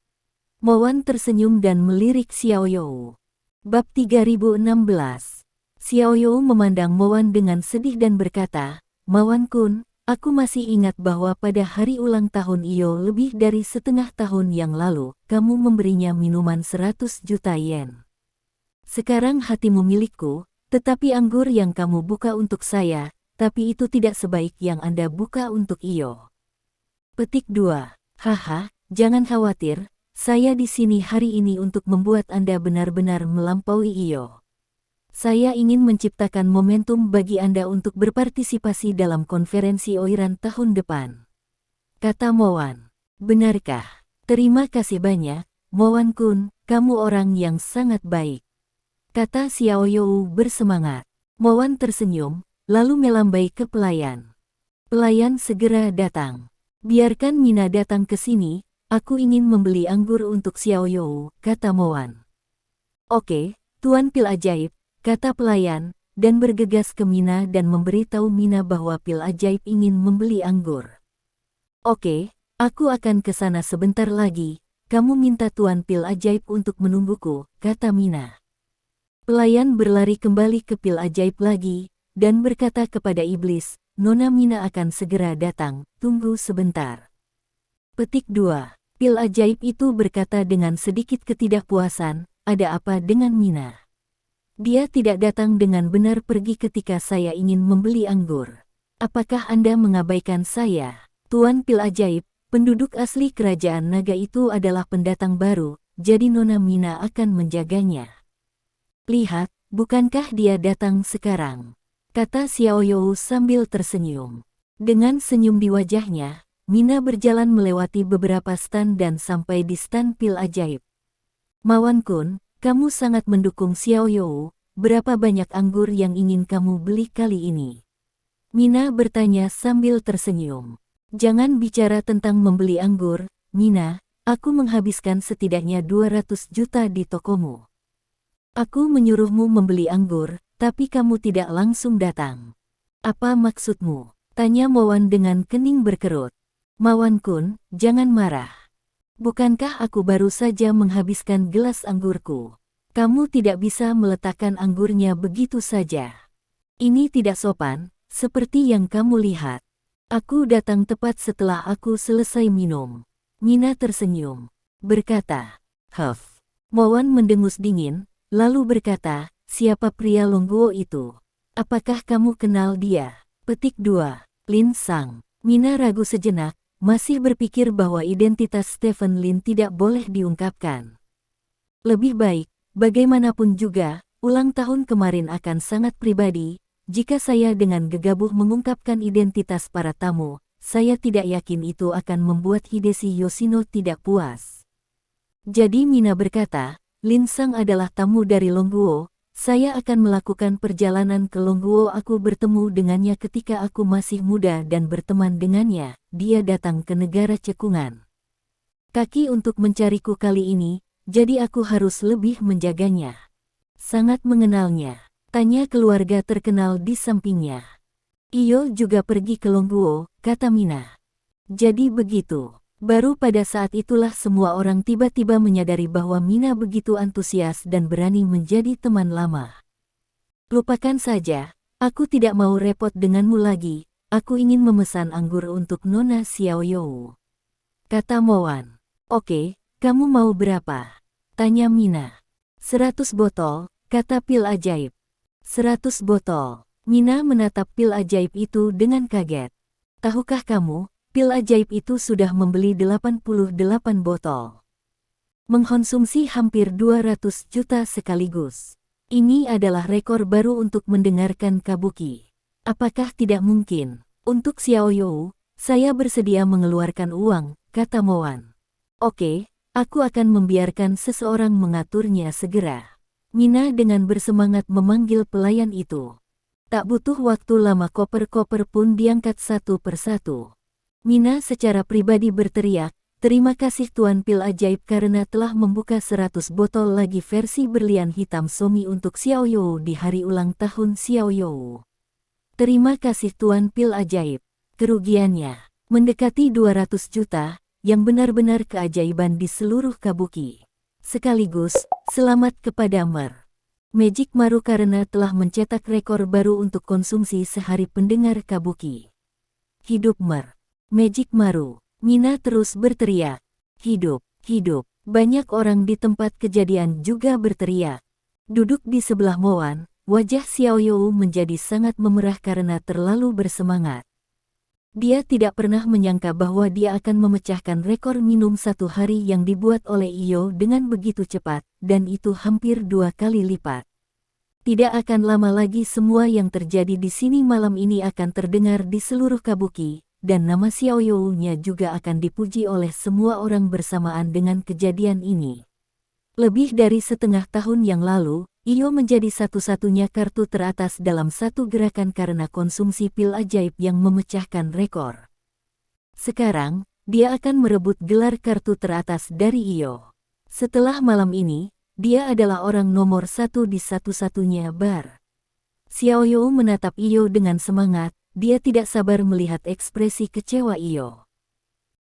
Mowan tersenyum dan melirik Xiaoyou. Bab 3016. Xiaoyou memandang Mowan dengan sedih dan berkata, Mowan Kun, aku masih ingat bahwa pada hari ulang tahun Iyo lebih dari setengah tahun yang lalu, kamu memberinya minuman 100 juta yen. Sekarang hatimu milikku, tetapi anggur yang kamu buka untuk saya, tapi itu tidak sebaik yang Anda buka untuk Iyo. Petik 2. Haha, jangan khawatir, saya di sini hari ini untuk membuat Anda benar-benar melampaui Iyo. Saya ingin menciptakan momentum bagi Anda untuk berpartisipasi dalam konferensi Oiran tahun depan. Kata Mowan. Benarkah? Terima kasih banyak, Mowan Kun, kamu orang yang sangat baik. Kata Xiaoyou bersemangat. Mowan tersenyum, lalu melambai ke pelayan. Pelayan segera datang. Biarkan Mina datang ke sini, aku ingin membeli anggur untuk Xiaoyou, kata Mowan. Oke, Tuan Pil Ajaib, kata pelayan, dan bergegas ke Mina dan memberitahu Mina bahwa Pil Ajaib ingin membeli anggur. Oke, aku akan ke sana sebentar lagi, kamu minta Tuan Pil Ajaib untuk menungguku, kata Mina. Pelayan berlari kembali ke Pil Ajaib lagi, dan berkata kepada iblis, Nona Mina akan segera datang, tunggu sebentar. Petik 2. Pil Ajaib itu berkata dengan sedikit ketidakpuasan, ada apa dengan Mina? Dia tidak datang dengan benar pergi ketika saya ingin membeli anggur. Apakah Anda mengabaikan saya? Tuan Pil Ajaib, penduduk asli kerajaan naga itu adalah pendatang baru, jadi Nona Mina akan menjaganya. Lihat, bukankah dia datang sekarang? Kata Xiaoyou sambil tersenyum. Dengan senyum di wajahnya, Mina berjalan melewati beberapa stan dan sampai di stan Pil Ajaib. Mowan Kun, kamu sangat mendukung Xiaoyou, berapa banyak anggur yang ingin kamu beli kali ini? Mina bertanya sambil tersenyum. Jangan bicara tentang membeli anggur, Mina, aku menghabiskan setidaknya 200 juta di tokomu. Aku menyuruhmu membeli anggur, tapi kamu tidak langsung datang. Apa maksudmu? Tanya Mowan dengan kening berkerut. Mowan Kun, jangan marah. Bukankah aku baru saja menghabiskan gelas anggurku? Kamu tidak bisa meletakkan anggurnya begitu saja. Ini tidak sopan, Seperti yang kamu lihat. Aku datang tepat setelah aku selesai minum. Mina tersenyum. Berkata, Huff. Mowan mendengus dingin, lalu berkata, siapa pria Longguo itu? Apakah kamu kenal dia? Petik 2. Lin Sang. Mina ragu sejenak, masih berpikir bahwa identitas Stephen Lin tidak boleh diungkapkan. Lebih baik, bagaimanapun juga, ulang tahun kemarin akan sangat pribadi. Jika saya dengan gegabah mengungkapkan identitas para tamu, saya tidak yakin itu akan membuat Hideshi Yoshino tidak puas. Jadi Mina berkata, Lin Sang adalah tamu dari Longguo, saya akan melakukan perjalanan ke Longguo. Aku bertemu dengannya ketika aku masih muda dan berteman dengannya, dia datang ke negara cekungan kaki untuk mencariku kali ini, jadi aku harus lebih menjaganya. Sangat mengenalnya. Tanya keluarga terkenal di sampingnya. Iyo juga pergi ke Longguo, kata Mina. Jadi begitu. Baru pada saat itulah semua orang tiba-tiba menyadari bahwa Mina begitu antusias dan berani menjadi teman lama. Lupakan saja, aku tidak mau repot denganmu lagi, aku ingin memesan anggur untuk Nona Xiaoyou. Kata Mowan. Oke, kamu mau berapa? Tanya Mina. 100 botol, kata pil ajaib. 100 botol. Mina menatap pil ajaib itu dengan kaget. Tahukah kamu, pil ajaib itu sudah membeli 88 botol. Mengkonsumsi hampir 200 juta sekaligus. Ini adalah rekor baru untuk mendengarkan kabuki. Apakah tidak mungkin? Untuk Xiaoyou, saya bersedia mengeluarkan uang, kata Mowan. Oke, aku akan membiarkan seseorang mengaturnya segera. Mina dengan bersemangat memanggil pelayan itu. Tak butuh waktu lama koper-koper pun diangkat satu persatu. Mina secara pribadi berteriak, terima kasih Tuan Pil Ajaib karena telah membuka 100 botol lagi versi berlian hitam Somi untuk Xiaoyou di hari ulang tahun Xiaoyou. Terima kasih Tuan Pil Ajaib. Kerugiannya mendekati 200 juta, yang benar-benar keajaiban di seluruh kabuki. Sekaligus, selamat kepada Magic Maru karena telah mencetak rekor baru untuk konsumsi sehari pendengar kabuki. Hidup Magic Maru. Mina terus berteriak. Hidup, hidup. Banyak orang di tempat kejadian juga berteriak. Duduk di sebelah Mowan, wajah Xiaoyou menjadi sangat memerah karena terlalu bersemangat. Dia tidak pernah menyangka bahwa dia akan memecahkan rekor minum satu hari yang dibuat oleh Iyo dengan begitu cepat, dan itu hampir 2 kali lipat. Tidak akan lama lagi semua yang terjadi di sini malam ini akan terdengar di seluruh kabuki, dan nama Xiaoyou-nya juga akan dipuji oleh semua orang bersamaan dengan kejadian ini. Lebih dari setengah tahun yang lalu, Iyo menjadi satu-satunya kartu teratas dalam satu gerakan karena konsumsi pil ajaib yang memecahkan rekor. Sekarang, dia akan merebut gelar kartu teratas dari Iyo. Setelah malam ini, dia adalah orang nomor 1 di satu-satunya bar. Xiaoyou menatap Iyo dengan semangat, dia tidak sabar melihat ekspresi kecewa Iyo.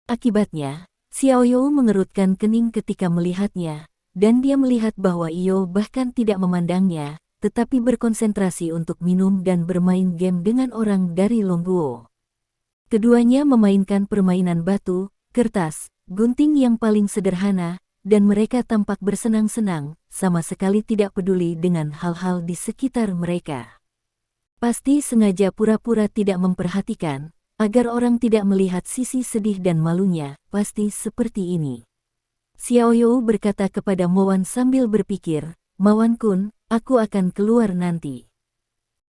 Akibatnya, Xiaoyou mengerutkan kening ketika melihatnya, dan dia melihat bahwa Iyo bahkan tidak memandangnya, tetapi berkonsentrasi untuk minum dan bermain game dengan orang dari Longguo. Keduanya memainkan permainan batu, kertas, gunting yang paling sederhana, dan mereka tampak bersenang-senang, sama sekali tidak peduli dengan hal-hal di sekitar mereka. Pasti sengaja pura-pura tidak memperhatikan, agar orang tidak melihat sisi sedih dan malunya, pasti seperti ini. Xiaoyou berkata kepada Mowan sambil berpikir, Mowan-kun, aku akan keluar nanti.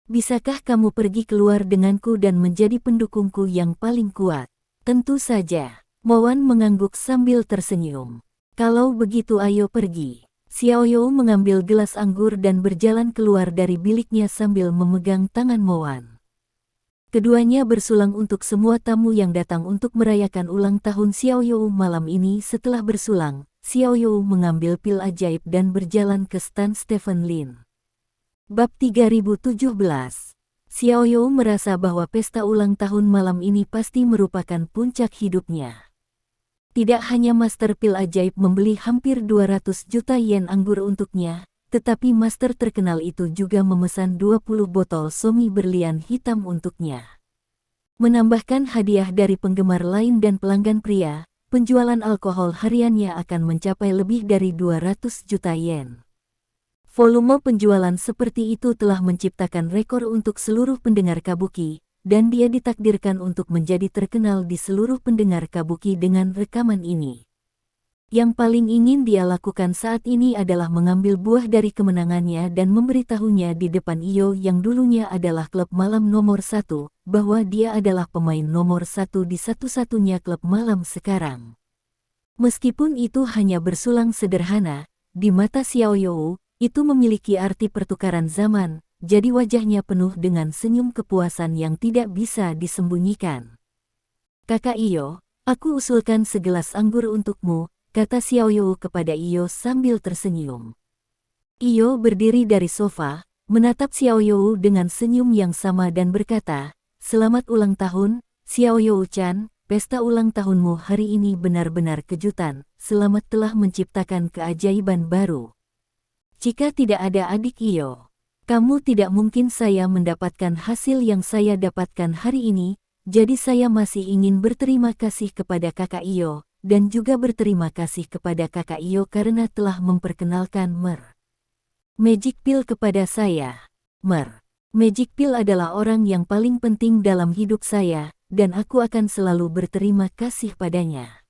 Bisakah kamu pergi keluar denganku dan menjadi pendukungku yang paling kuat? Tentu saja. Mowan mengangguk sambil tersenyum. Kalau begitu ayo pergi. Xiaoyou mengambil gelas anggur dan berjalan keluar dari biliknya sambil memegang tangan Mowan. Keduanya bersulang untuk semua tamu yang datang untuk merayakan ulang tahun Xiaoyou malam ini. Setelah bersulang, Xiaoyou mengambil pil ajaib dan berjalan ke stan Stephen Lin. Bab 3017. Xiaoyou merasa bahwa pesta ulang tahun malam ini pasti merupakan puncak hidupnya. Tidak hanya Master Pil Ajaib membeli hampir 200 juta yen anggur untuknya, tetapi master terkenal itu juga memesan 20 botol somi berlian hitam untuknya. Menambahkan hadiah dari penggemar lain dan pelanggan pria, penjualan alkohol hariannya akan mencapai lebih dari 200 juta yen. Volume penjualan seperti itu telah menciptakan rekor untuk seluruh pendengar kabuki, dan dia ditakdirkan untuk menjadi terkenal di seluruh pendengar kabuki dengan rekaman ini. Yang paling ingin dia lakukan saat ini adalah mengambil buah dari kemenangannya dan memberitahunya di depan Iyo yang dulunya adalah klub malam nomor 1, bahwa dia adalah pemain nomor 1 di satu-satunya klub malam sekarang. Meskipun itu hanya bersulang sederhana, di mata Xiao You, itu memiliki arti pertukaran zaman, jadi wajahnya penuh dengan senyum kepuasan yang tidak bisa disembunyikan. Kakak Iyo, aku usulkan segelas anggur untukmu, kata Xiao You kepada Iyo sambil tersenyum. Iyo berdiri dari sofa, menatap Xiao You dengan senyum yang sama dan berkata, "Selamat ulang tahun, Xiao You-chan, pesta ulang tahunmu hari ini benar-benar kejutan, selamat telah menciptakan keajaiban baru. Jika tidak ada adik Iyo, kamu tidak mungkin saya mendapatkan hasil yang saya dapatkan hari ini, jadi saya masih ingin berterima kasih kepada kakak Iyo, dan juga berterima kasih kepada kakak Iyo karena telah memperkenalkan Magic Pill kepada saya. Magic Pill adalah orang yang paling penting dalam hidup saya, dan aku akan selalu berterima kasih padanya."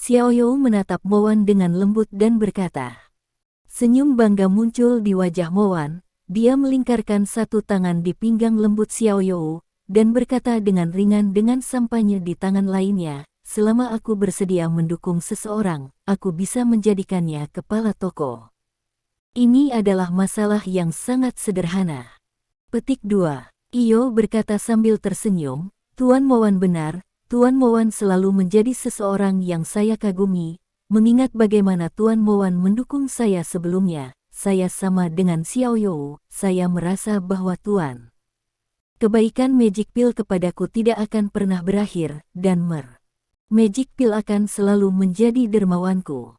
Xiao You menatap Moan dengan lembut dan berkata. Senyum bangga muncul di wajah Moan, dia melingkarkan satu tangan di pinggang lembut Xiao You, dan berkata dengan ringan dengan sampainya di tangan lainnya, "Selama aku bersedia mendukung seseorang, aku bisa menjadikannya kepala toko. Ini adalah masalah yang sangat sederhana." Petik 2. Iyo berkata sambil tersenyum, "Tuan Moan benar, Tuan Moan selalu menjadi seseorang yang saya kagumi. Mengingat bagaimana Tuan Moan mendukung saya sebelumnya, saya sama dengan Xiao You, saya merasa bahwa Tuan. Kebaikan Magic Pill kepadaku tidak akan pernah berakhir, dan Magic Pill akan selalu menjadi dermawanku.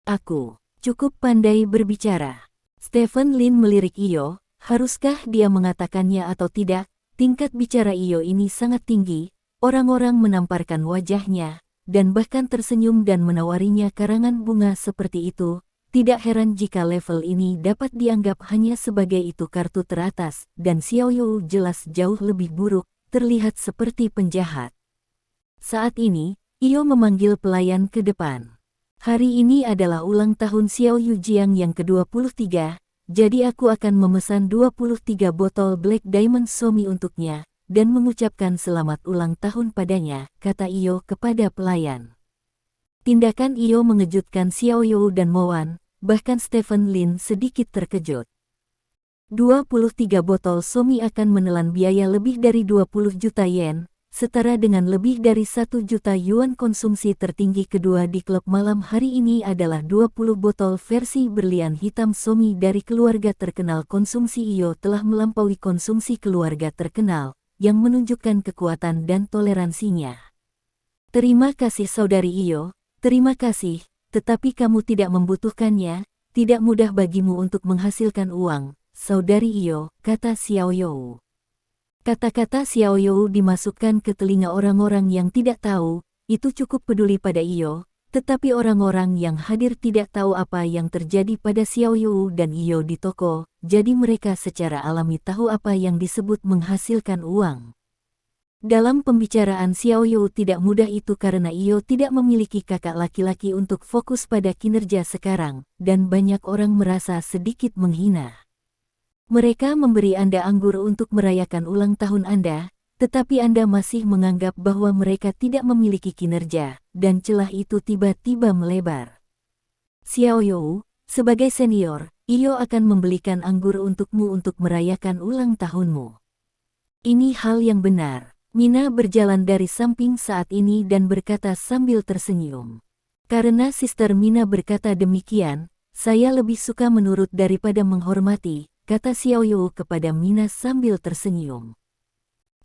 Aku cukup pandai berbicara." Stephen Lin melirik Iyo, haruskah dia mengatakannya atau tidak, tingkat bicara Iyo ini sangat tinggi, orang-orang menamparkan wajahnya, dan bahkan tersenyum dan menawarinya karangan bunga seperti itu. Tidak heran jika level ini dapat dianggap hanya sebagai itu kartu teratas, dan Xiao You jelas jauh lebih buruk, terlihat seperti penjahat. Saat ini, Iyo memanggil pelayan ke depan. "Hari ini adalah ulang tahun Xiao Yu Jiang yang ke-23, jadi aku akan memesan 23 botol Black Diamond Somi untuknya, dan mengucapkan selamat ulang tahun padanya," kata Iyo kepada pelayan. Tindakan Iyo mengejutkan Xiao You dan Moan, bahkan Stephen Lin sedikit terkejut. 23 botol somi akan menelan biaya lebih dari 20 juta yen, setara dengan lebih dari 1 juta yuan. Konsumsi tertinggi kedua di klub malam hari ini adalah 20 botol versi berlian hitam somi dari keluarga terkenal. Konsumsi Iyo telah melampaui konsumsi keluarga terkenal, yang menunjukkan kekuatan dan toleransinya. "Terima kasih saudari Iyo, terima kasih, tetapi kamu tidak membutuhkannya, tidak mudah bagimu untuk menghasilkan uang, saudari Iyo," kata Xiao You. Kata-kata Xiao You dimasukkan ke telinga orang-orang yang tidak tahu, itu cukup peduli pada Iyo, tetapi orang-orang yang hadir tidak tahu apa yang terjadi pada Xiao You dan Iyo di toko, jadi mereka secara alami tahu apa yang disebut menghasilkan uang. Dalam pembicaraan Xiao You tidak mudah itu karena Iyo tidak memiliki kakak laki-laki untuk fokus pada kinerja sekarang, dan banyak orang merasa sedikit menghina. Mereka memberi Anda anggur untuk merayakan ulang tahun Anda, tetapi Anda masih menganggap bahwa mereka tidak memiliki kinerja, dan celah itu tiba-tiba melebar. "Xiao You, sebagai senior, Iyo akan membelikan anggur untukmu untuk merayakan ulang tahunmu. Ini hal yang benar." Mina berjalan dari samping saat ini dan berkata sambil tersenyum. "Karena Sister Mina berkata demikian, saya lebih suka menurut daripada menghormati," kata Xiao You kepada Mina sambil tersenyum.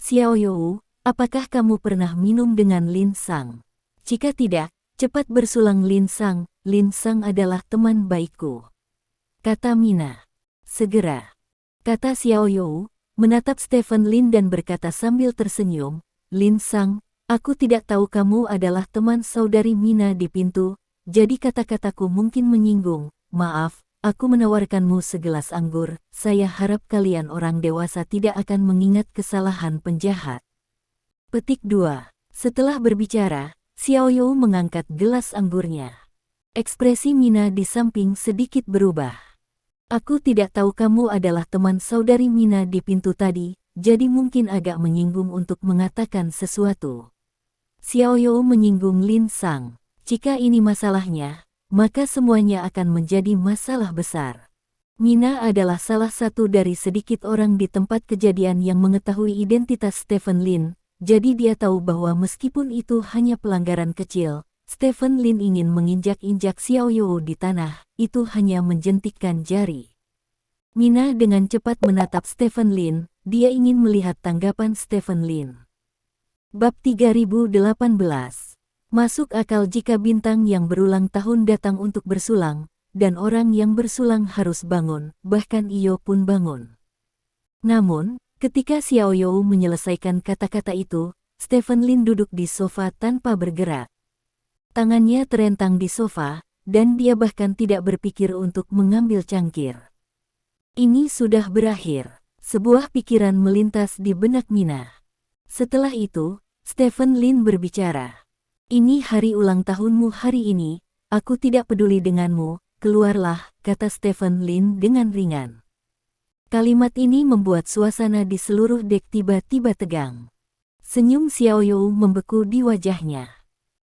"Xiao You, apakah kamu pernah minum dengan Lin Sang? Jika tidak, cepat bersulang Lin Sang. Lin Sang adalah teman baikku." kata Mina. Segera, kata Xiao You, menatap Stephen Lin dan berkata sambil tersenyum, Lin Sang, aku tidak tahu kamu adalah teman saudari Mina di pintu, jadi kata-kataku mungkin menyinggung, maaf, aku menawarkanmu segelas anggur, saya harap kalian orang dewasa tidak akan mengingat kesalahan penjahat. Petik 2. Setelah berbicara, Xiao You mengangkat gelas anggurnya. Ekspresi Mina di samping sedikit berubah. Aku tidak tahu kamu adalah teman saudari Mina di pintu tadi, jadi mungkin agak menyinggung untuk mengatakan sesuatu. Xiao You menyinggung Lin Sang. Jika ini masalahnya, maka semuanya akan menjadi masalah besar. Mina adalah salah satu dari sedikit orang di tempat kejadian yang mengetahui identitas Stephen Lin, jadi dia tahu bahwa meskipun itu hanya pelanggaran kecil, Stephen Lin ingin menginjak-injak Xiao You di tanah, itu hanya menjentikkan jari. Mina dengan cepat menatap Stephen Lin, dia ingin melihat tanggapan Stephen Lin. Bab 3018. Masuk akal jika bintang yang berulang tahun datang untuk bersulang, dan orang yang bersulang harus bangun, bahkan Iyo pun bangun. Namun, ketika Xiao You menyelesaikan kata-kata itu, Stephen Lin duduk di sofa tanpa bergerak. Tangannya terentang di sofa, dan dia bahkan tidak berpikir untuk mengambil cangkir. Ini sudah berakhir. Sebuah pikiran melintas di benak Mina. Setelah itu, Stephen Lin berbicara. Ini hari ulang tahunmu hari ini, aku tidak peduli denganmu, keluarlah, kata Stephen Lin dengan ringan. Kalimat ini membuat suasana di seluruh dek tiba-tiba tegang. Senyum Xiao You membeku di wajahnya.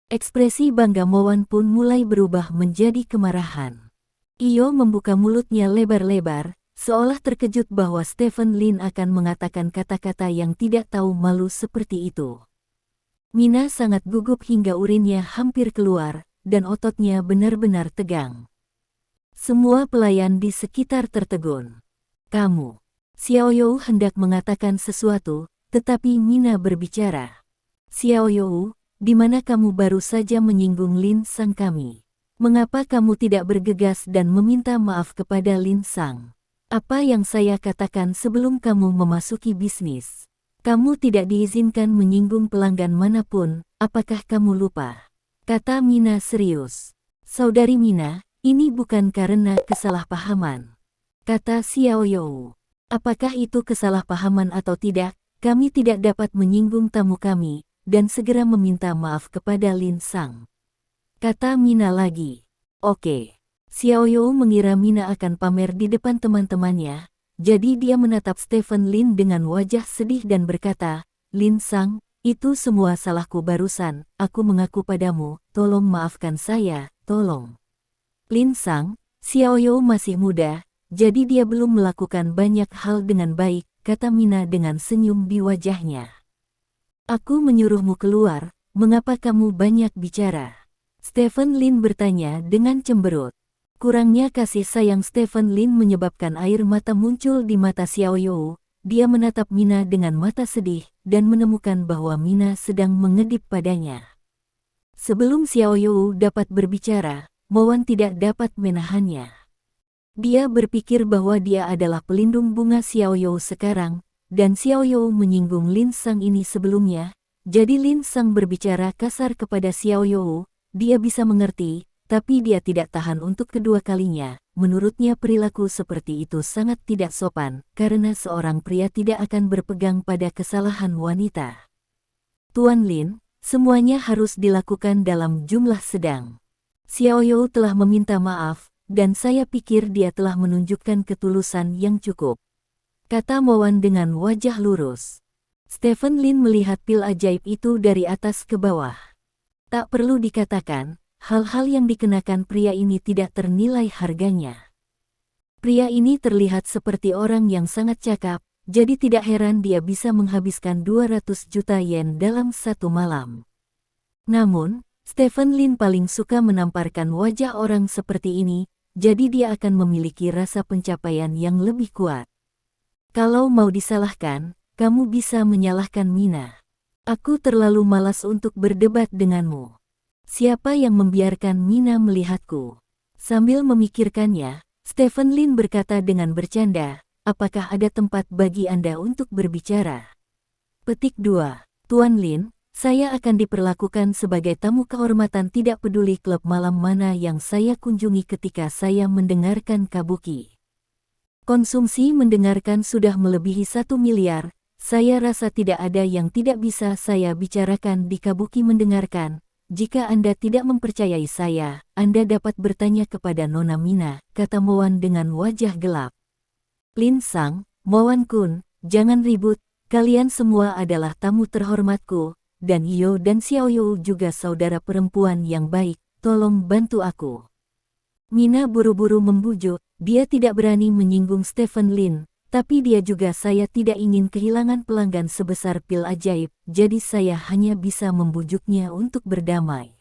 Ekspresi bangga Moan pun mulai berubah menjadi kemarahan. Iyo membuka mulutnya lebar-lebar, seolah terkejut bahwa Stephen Lin akan mengatakan kata-kata yang tidak tahu malu seperti itu. Mina sangat gugup hingga urinnya hampir keluar, dan ototnya benar-benar tegang. Semua pelayan di sekitar tertegun. Kamu. Xiao You hendak mengatakan sesuatu, tetapi Mina berbicara. Xiao You, di mana kamu baru saja menyinggung Lin Sang kami? Mengapa kamu tidak bergegas dan meminta maaf kepada Lin Sang? Apa yang saya katakan sebelum kamu memasuki bisnis? Kamu tidak diizinkan menyinggung pelanggan manapun, apakah kamu lupa? Kata Mina serius. Saudari Mina, ini bukan karena kesalahpahaman. Kata Xiao You. Apakah itu kesalahpahaman atau tidak, kami tidak dapat menyinggung tamu kami, dan segera meminta maaf kepada Lin Sang. Kata Mina lagi. Oke. Xiao You mengira Mina akan pamer di depan teman-temannya, jadi dia menatap Stephen Lin dengan wajah sedih dan berkata, Lin Sang, itu semua salahku barusan, aku mengaku padamu, tolong maafkan saya, tolong. Lin Sang, Xiao You masih muda, jadi dia belum melakukan banyak hal dengan baik, kata Mina dengan senyum di wajahnya. Aku menyuruhmu keluar, mengapa kamu banyak bicara? Stephen Lin bertanya dengan cemberut. Kurangnya kasih sayang Stephen Lin menyebabkan air mata muncul di mata Xiao You. Dia menatap Mina dengan mata sedih, dan menemukan bahwa Mina sedang mengedip padanya. Sebelum Xiao You dapat berbicara, Moan tidak dapat menahannya. Dia berpikir bahwa dia adalah pelindung bunga Xiao You sekarang, dan Xiao You menyinggung Lin Sang ini sebelumnya, jadi Lin Sang berbicara kasar kepada Xiao You, dia bisa mengerti, tapi dia tidak tahan untuk kedua kalinya. Menurutnya perilaku seperti itu sangat tidak sopan, karena seorang pria tidak akan berpegang pada kesalahan wanita. Tuan Lin, semuanya harus dilakukan dalam jumlah sedang. Xiao You telah meminta maaf, dan saya pikir dia telah menunjukkan ketulusan yang cukup. Kata Moan dengan wajah lurus. Stephen Lin melihat pil ajaib itu dari atas ke bawah. Tak perlu dikatakan, hal-hal yang dikenakan pria ini tidak ternilai harganya. Pria ini terlihat seperti orang yang sangat cakap, jadi tidak heran dia bisa menghabiskan 200 juta yen dalam satu malam. Namun, Stephen Lin paling suka menamparkan wajah orang seperti ini, jadi dia akan memiliki rasa pencapaian yang lebih kuat. Kalau mau disalahkan, kamu bisa menyalahkan Mina. Aku terlalu malas untuk berdebat denganmu. Siapa yang membiarkan Mina melihatku? Sambil memikirkannya, Stephen Lin berkata dengan bercanda, apakah ada tempat bagi Anda untuk berbicara? Petik 2. Tuan Lin, saya akan diperlakukan sebagai tamu kehormatan tidak peduli klub malam mana yang saya kunjungi ketika saya mendengarkan kabuki. Konsumsi mendengarkan sudah melebihi 1 miliar, saya rasa tidak ada yang tidak bisa saya bicarakan di kabuki mendengarkan. Jika Anda tidak mempercayai saya, Anda dapat bertanya kepada Nona Mina, kata Moan dengan wajah gelap. Lin Sang, Moan Kun, jangan ribut, kalian semua adalah tamu terhormatku, dan Yo dan Xiaoyu juga saudara perempuan yang baik, tolong bantu aku. Mina buru-buru membujuk, dia tidak berani menyinggung Stephen Lin, tapi dia juga saya tidak ingin kehilangan pelanggan sebesar pil ajaib, jadi saya hanya bisa membujuknya untuk berdamai.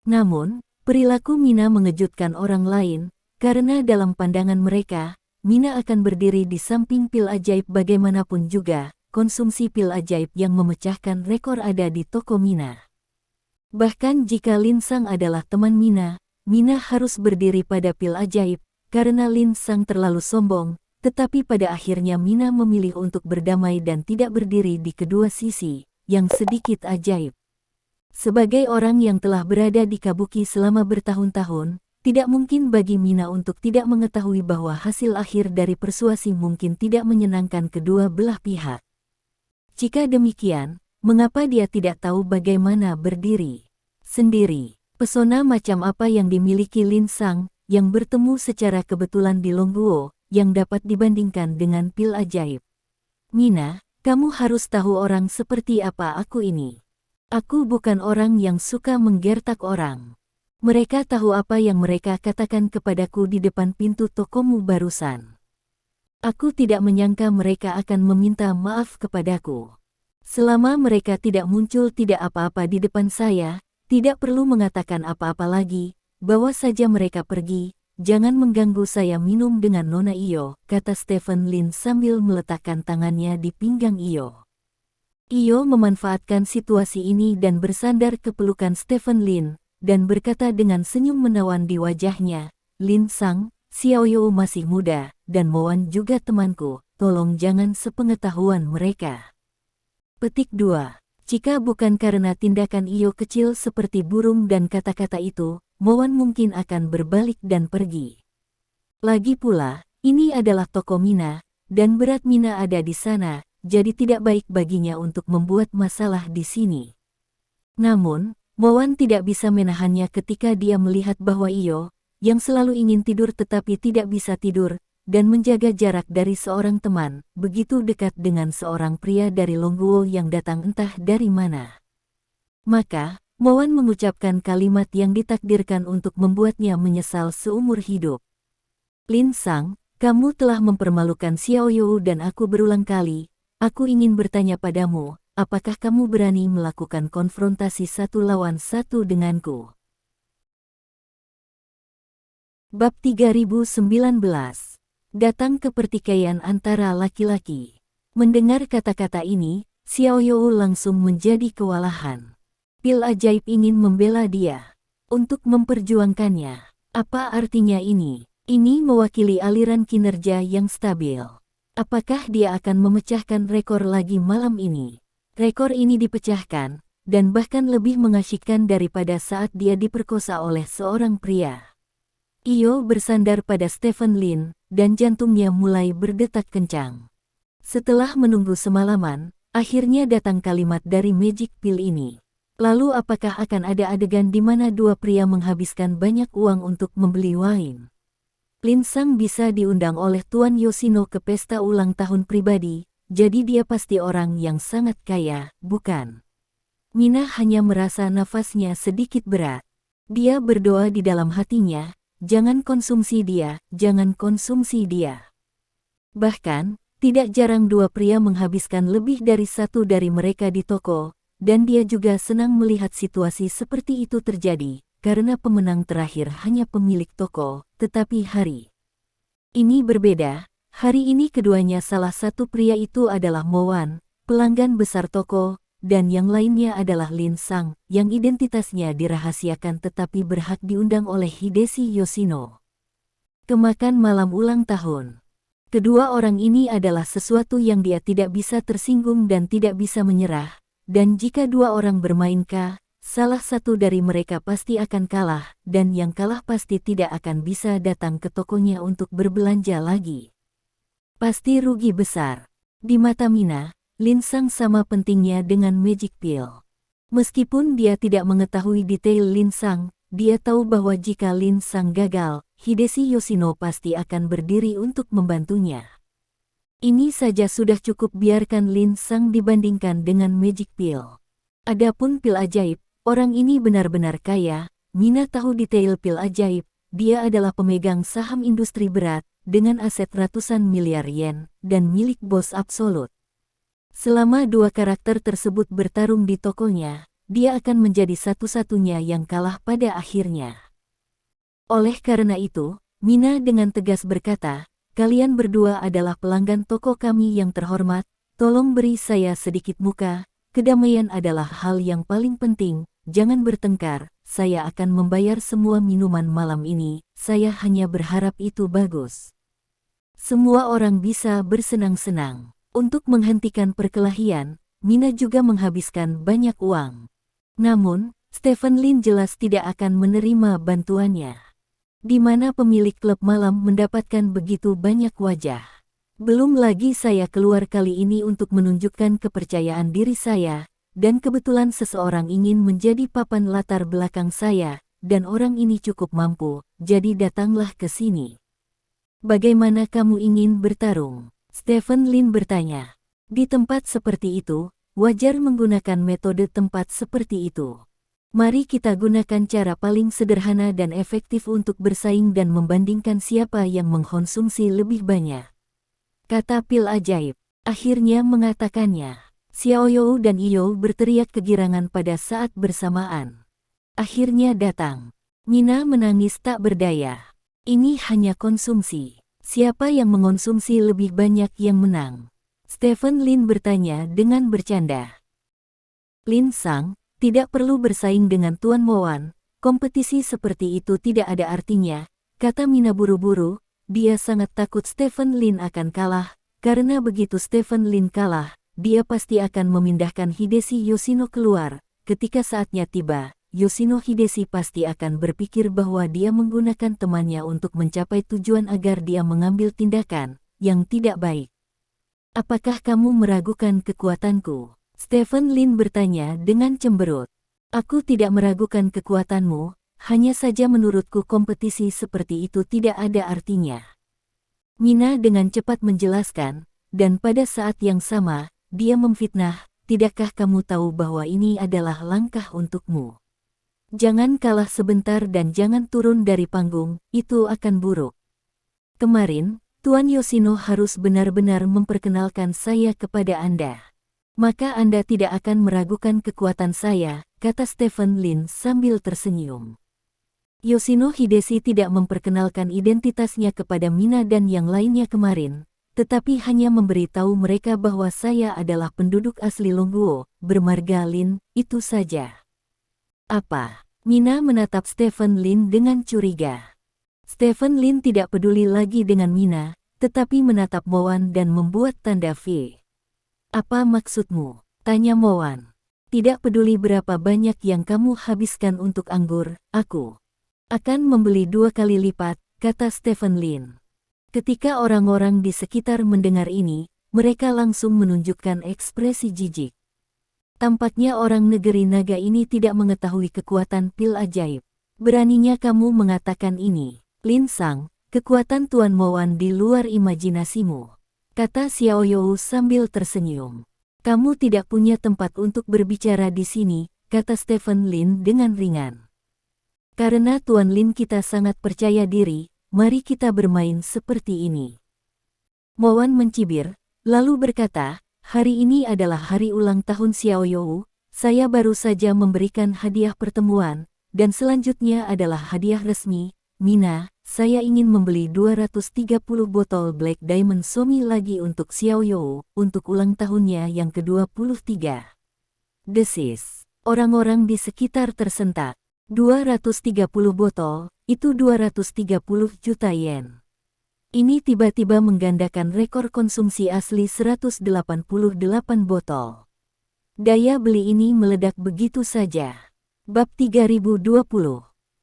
Namun, perilaku Mina mengejutkan orang lain, karena dalam pandangan mereka, Mina akan berdiri di samping pil ajaib bagaimanapun juga, konsumsi pil ajaib yang memecahkan rekor ada di toko Mina. Bahkan jika Lin Sang adalah teman Mina, Mina harus berdiri pada pil ajaib, karena Lin Sang terlalu sombong, tetapi pada akhirnya Mina memilih untuk berdamai dan tidak berdiri di kedua sisi, yang sedikit ajaib. Sebagai orang yang telah berada di kabuki selama bertahun-tahun, tidak mungkin bagi Mina untuk tidak mengetahui bahwa hasil akhir dari persuasi mungkin tidak menyenangkan kedua belah pihak. Jika demikian, mengapa dia tidak tahu bagaimana berdiri sendiri? Pesona macam apa yang dimiliki Lin Sang, yang bertemu secara kebetulan di Longguo, yang dapat dibandingkan dengan pil ajaib? Mina, kamu harus tahu orang seperti apa aku ini. Aku bukan orang yang suka menggertak orang. Mereka tahu apa yang mereka katakan kepadaku di depan pintu tokomu barusan. Aku tidak menyangka mereka akan meminta maaf kepadaku. Selama mereka tidak muncul tidak apa-apa di depan saya, tidak perlu mengatakan apa-apa lagi, bawa saja mereka pergi, jangan mengganggu saya minum dengan Nona Iyo, kata Stephen Lin sambil meletakkan tangannya di pinggang Iyo. Iyo memanfaatkan situasi ini dan bersandar ke pelukan Stephen Lin, dan berkata dengan senyum menawan di wajahnya, Lin Sang, Xiaoyu masih muda, dan Moan juga temanku, tolong jangan sepengetahuan mereka. Petik 2. Jika bukan karena tindakan Iyo kecil seperti burung dan kata-kata itu, Moan mungkin akan berbalik dan pergi. Lagi pula, ini adalah toko Mina, dan berat Mina ada di sana, jadi tidak baik baginya untuk membuat masalah di sini. Namun, Moan tidak bisa menahannya ketika dia melihat bahwa Iyo, yang selalu ingin tidur tetapi tidak bisa tidur, dan menjaga jarak dari seorang teman, begitu dekat dengan seorang pria dari Longguo yang datang entah dari mana. Maka, Moan mengucapkan kalimat yang ditakdirkan untuk membuatnya menyesal seumur hidup. Lin Sang, kamu telah mempermalukan Xiaoyu dan aku berulang kali, aku ingin bertanya padamu, apakah kamu berani melakukan konfrontasi 1 lawan 1 denganku? Bab 3019. Datang ke pertikaian antara laki-laki. Mendengar kata-kata ini, Xiaoyu langsung menjadi kewalahan. Pil ajaib ingin membela dia. Untuk memperjuangkannya. Apa artinya ini? Ini mewakili aliran kinerja yang stabil. Apakah dia akan memecahkan rekor lagi malam ini? Rekor ini dipecahkan, dan bahkan lebih mengasyikkan daripada saat dia diperkosa oleh seorang pria. Iyo bersandar pada Stephen Lin, dan jantungnya mulai berdetak kencang. Setelah menunggu semalaman, akhirnya datang kalimat dari Magic Pill ini. Lalu apakah akan ada adegan di mana dua pria menghabiskan banyak uang untuk membeli wine? Lin Sang bisa diundang oleh Tuan Yoshino ke pesta ulang tahun pribadi, jadi dia pasti orang yang sangat kaya, bukan? Mina hanya merasa nafasnya sedikit berat. Dia berdoa di dalam hatinya, jangan konsumsi dia, jangan konsumsi dia. Bahkan, tidak jarang dua pria menghabiskan lebih dari satu dari mereka di toko, dan dia juga senang melihat situasi seperti itu terjadi, karena pemenang terakhir hanya pemilik toko, tetapi hari ini berbeda. Hari ini keduanya salah satu pria itu adalah Moan, pelanggan besar toko, dan yang lainnya adalah Lin Sang, yang identitasnya dirahasiakan tetapi berhak diundang oleh Hideshi Yoshino. kemakan malam ulang tahun. Kedua orang ini adalah sesuatu yang dia tidak bisa tersinggung dan tidak bisa menyerah, dan jika dua orang bermain salah satu dari mereka pasti akan kalah, dan yang kalah pasti tidak akan bisa datang ke tokonya untuk berbelanja lagi. Pasti rugi besar. Di mata Mina, Lin Sang sama pentingnya dengan Magic Pill. Meskipun dia tidak mengetahui detail Lin Sang, dia tahu bahwa jika Lin Sang gagal, Hideshi Yoshino pasti akan berdiri untuk membantunya. Ini saja sudah cukup biarkan Lin Sang dibandingkan dengan Magic Pill. Adapun pil ajaib, orang ini benar-benar kaya. Mina tahu detail pil ajaib, dia adalah pemegang saham industri berat, dengan aset ratusan miliar yen, dan milik bos absolut. Selama dua karakter tersebut bertarung di tokonya, dia akan menjadi satu-satunya yang kalah pada akhirnya. Oleh karena itu, Mina dengan tegas berkata, kalian berdua adalah pelanggan toko kami yang terhormat, tolong beri saya sedikit muka, kedamaian adalah hal yang paling penting, jangan bertengkar, saya akan membayar semua minuman malam ini, saya hanya berharap itu bagus. Semua orang bisa bersenang-senang. Untuk menghentikan perkelahian, Mina juga menghabiskan banyak uang. Namun, Stephen Lin jelas tidak akan menerima bantuannya. Di mana pemilik klub malam mendapatkan begitu banyak wajah. Belum lagi saya keluar kali ini untuk menunjukkan kepercayaan diri saya, dan kebetulan seseorang ingin menjadi papan latar belakang saya, dan orang ini cukup mampu, jadi datanglah ke sini. Bagaimana kamu ingin bertarung? Stephen Lin bertanya. Di tempat seperti itu, wajar menggunakan metode tempat seperti itu. Mari kita gunakan cara paling sederhana dan efektif untuk bersaing dan membandingkan siapa yang mengkonsumsi lebih banyak. Kata pil ajaib, akhirnya mengatakannya. Xiaoyou dan Iyou berteriak kegirangan pada saat bersamaan. Akhirnya datang. Mina menangis tak berdaya. Ini hanya konsumsi. Siapa yang mengonsumsi lebih banyak yang menang? Stephen Lin bertanya dengan bercanda. Lin Sang, tidak perlu bersaing dengan Tuan Moan, kompetisi seperti itu tidak ada artinya, kata Mina buru-buru, dia sangat takut Stephen Lin akan kalah, karena begitu Stephen Lin kalah, dia pasti akan memindahkan Hideshi Yoshino keluar, ketika saatnya tiba, Yoshino Hideshi pasti akan berpikir bahwa dia menggunakan temannya untuk mencapai tujuan agar dia mengambil tindakan yang tidak baik. Apakah kamu meragukan kekuatanku? Stephen Lin bertanya dengan cemberut. Aku tidak meragukan kekuatanmu, hanya saja menurutku kompetisi seperti itu tidak ada artinya. Mina dengan cepat menjelaskan, dan pada saat yang sama, dia memfitnah, tidakkah kamu tahu bahwa ini adalah langkah untukmu? Jangan kalah sebentar dan jangan turun dari panggung, itu akan buruk. Kemarin, Tuan Yoshino harus benar-benar memperkenalkan saya kepada Anda. Maka Anda tidak akan meragukan kekuatan saya, kata Stephen Lin sambil tersenyum. Yoshino Hideshi tidak memperkenalkan identitasnya kepada Mina dan yang lainnya kemarin, tetapi hanya memberitahu mereka bahwa saya adalah penduduk asli Longguo, bermarga Lin, itu saja. Apa? Mina menatap Stephen Lin dengan curiga. Stephen Lin tidak peduli lagi dengan Mina, tetapi menatap Moan dan membuat tanda V. Apa maksudmu? Tanya Moan. Tidak peduli berapa banyak yang kamu habiskan untuk anggur, aku akan membeli 2 kali lipat, kata Stephen Lin. Ketika orang-orang di sekitar mendengar ini, mereka langsung menunjukkan ekspresi jijik. Tampaknya orang negeri naga ini tidak mengetahui kekuatan pil ajaib. Beraninya kamu mengatakan ini, Lin Sang, kekuatan Tuan Moan di luar imajinasimu. Kata Xiaoyou sambil tersenyum. Kamu tidak punya tempat untuk berbicara di sini, kata Stephen Lin dengan ringan. Karena Tuan Lin kita sangat percaya diri, mari kita bermain seperti ini. Moan mencibir, lalu berkata, hari ini adalah hari ulang tahun Xiaoyou, saya baru saja memberikan hadiah pertemuan, dan selanjutnya adalah hadiah resmi, Mina. Saya ingin membeli 230 botol Black Diamond Somi lagi untuk Xiaoyou, untuk ulang tahunnya yang ke-23. Desis. Orang-orang di sekitar tersentak. 230 botol, itu 230 juta yen. Ini tiba-tiba menggandakan rekor konsumsi asli 188 botol. Daya beli ini meledak begitu saja. Bab 3020.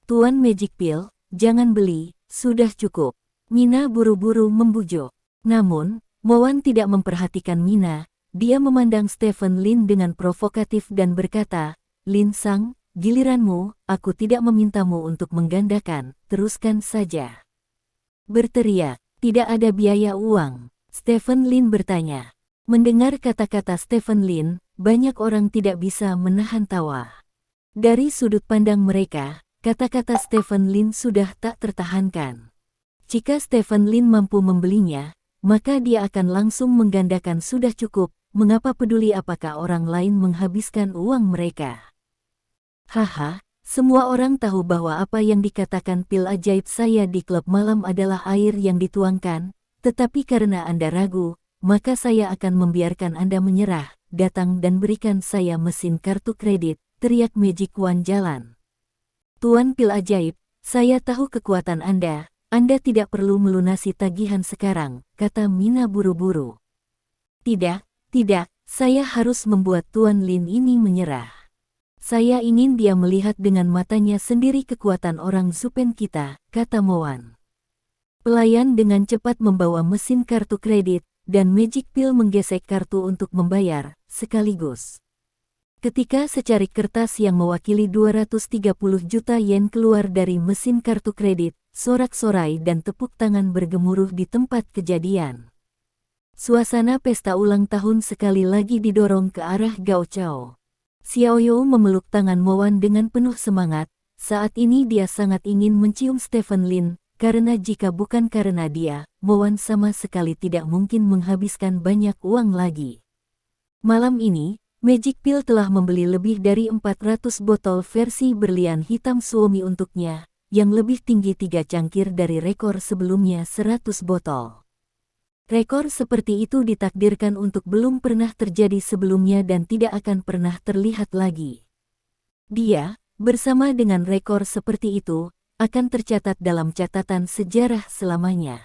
Tuan Magic Pill, jangan beli, sudah cukup. Mina buru-buru membujuk. Namun, Moan tidak memperhatikan Mina. Dia memandang Stephen Lin dengan provokatif dan berkata, "Lin Sang, giliranmu, aku tidak memintamu untuk menggandakan, teruskan saja." Berteriak, "Tidak ada biaya uang." Stephen Lin bertanya. Mendengar kata-kata Stephen Lin, banyak orang tidak bisa menahan tawa. Dari sudut pandang mereka, kata-kata Stephen Lin sudah tak tertahankan. Jika Stephen Lin mampu membelinya, maka dia akan langsung menggandakan. Sudah cukup, mengapa peduli apakah orang lain menghabiskan uang mereka? Haha, semua orang tahu bahwa apa yang dikatakan pil ajaib saya di klub malam adalah air yang dituangkan, tetapi karena Anda ragu, maka saya akan membiarkan Anda menyerah. Datang dan berikan saya mesin kartu kredit, teriak Magic Wand jalan. Tuan pil ajaib, saya tahu kekuatan Anda tidak perlu melunasi tagihan sekarang, kata Mina buru-buru. Tidak, saya harus membuat Tuan Lin ini menyerah. Saya ingin dia melihat dengan matanya sendiri kekuatan orang Zupen kita, kata Moan. Pelayan dengan cepat membawa mesin kartu kredit, dan Magic Pill menggesek kartu untuk membayar, sekaligus. Ketika secarik kertas yang mewakili 230 juta yen keluar dari mesin kartu kredit, sorak-sorai dan tepuk tangan bergemuruh di tempat kejadian. Suasana pesta ulang tahun sekali lagi didorong ke arah Gao Chao. Xiaoyu memeluk tangan Moan dengan penuh semangat. Saat ini dia sangat ingin mencium Stephen Lin, karena jika bukan karena dia, Moan sama sekali tidak mungkin menghabiskan banyak uang lagi. Malam ini, Magic Pill telah membeli lebih dari 400 botol versi berlian hitam Suomi untuknya, yang lebih tinggi 3 cangkir dari rekor sebelumnya 100 botol. Rekor seperti itu ditakdirkan untuk belum pernah terjadi sebelumnya dan tidak akan pernah terlihat lagi. Dia, bersama dengan rekor seperti itu, akan tercatat dalam catatan sejarah selamanya.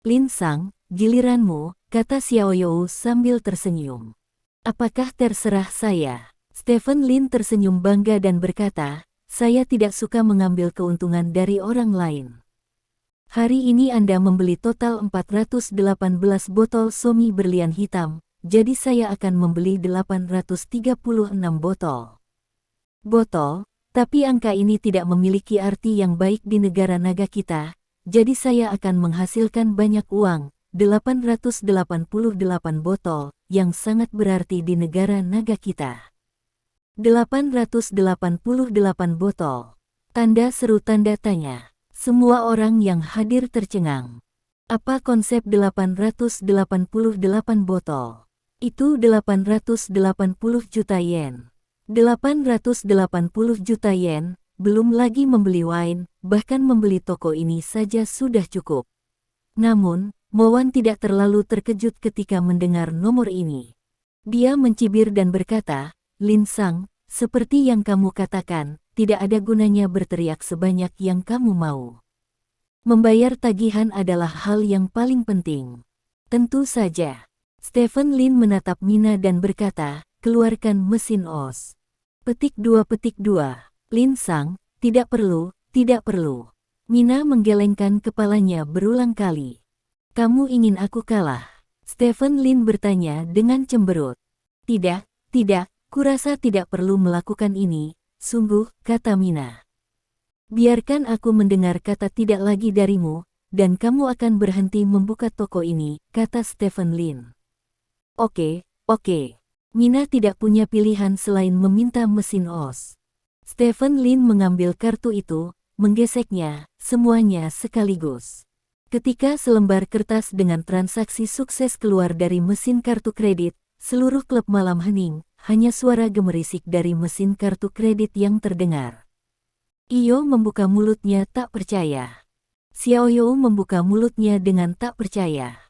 Lin Sang, giliranmu, kata Xiaoyu sambil tersenyum. Apakah terserah saya? Stephen Lin tersenyum bangga dan berkata, saya tidak suka mengambil keuntungan dari orang lain. Hari ini Anda membeli total 418 botol Suomi berlian hitam, jadi saya akan membeli 836 botol. Tapi angka ini tidak memiliki arti yang baik di negara naga kita, jadi saya akan menghasilkan banyak uang, 888 botol, yang sangat berarti di negara naga kita. 888 botol. Tanda seru tanda tanya. Semua orang yang hadir tercengang. Apa konsep 888 botol? Itu 880 juta yen. 880 juta yen, belum lagi membeli wine, bahkan membeli toko ini saja sudah cukup. Namun, Moan tidak terlalu terkejut ketika mendengar nomor ini. Dia mencibir dan berkata, Lin Sang, seperti yang kamu katakan, tidak ada gunanya berteriak sebanyak yang kamu mau. Membayar tagihan adalah hal yang paling penting. Tentu saja. Stephen Lin menatap Mina dan berkata, keluarkan mesin OS. Petik 2. Lin Sang, tidak perlu. Mina menggelengkan kepalanya berulang kali. Kamu ingin aku kalah? Stephen Lin bertanya dengan cemberut. Tidak, kurasa tidak perlu melakukan ini, sungguh, kata Mina. Biarkan aku mendengar kata tidak lagi darimu, dan kamu akan berhenti membuka toko ini, kata Stephen Lin. Oke. Mina tidak punya pilihan selain meminta mesin OS. Stephen Lin mengambil kartu itu, menggeseknya, semuanya sekaligus. Ketika selembar kertas dengan transaksi sukses keluar dari mesin kartu kredit, seluruh klub malam hening, hanya suara gemerisik dari mesin kartu kredit yang terdengar. Iyo membuka mulutnya tak percaya. Xiaoyu membuka mulutnya dengan tak percaya.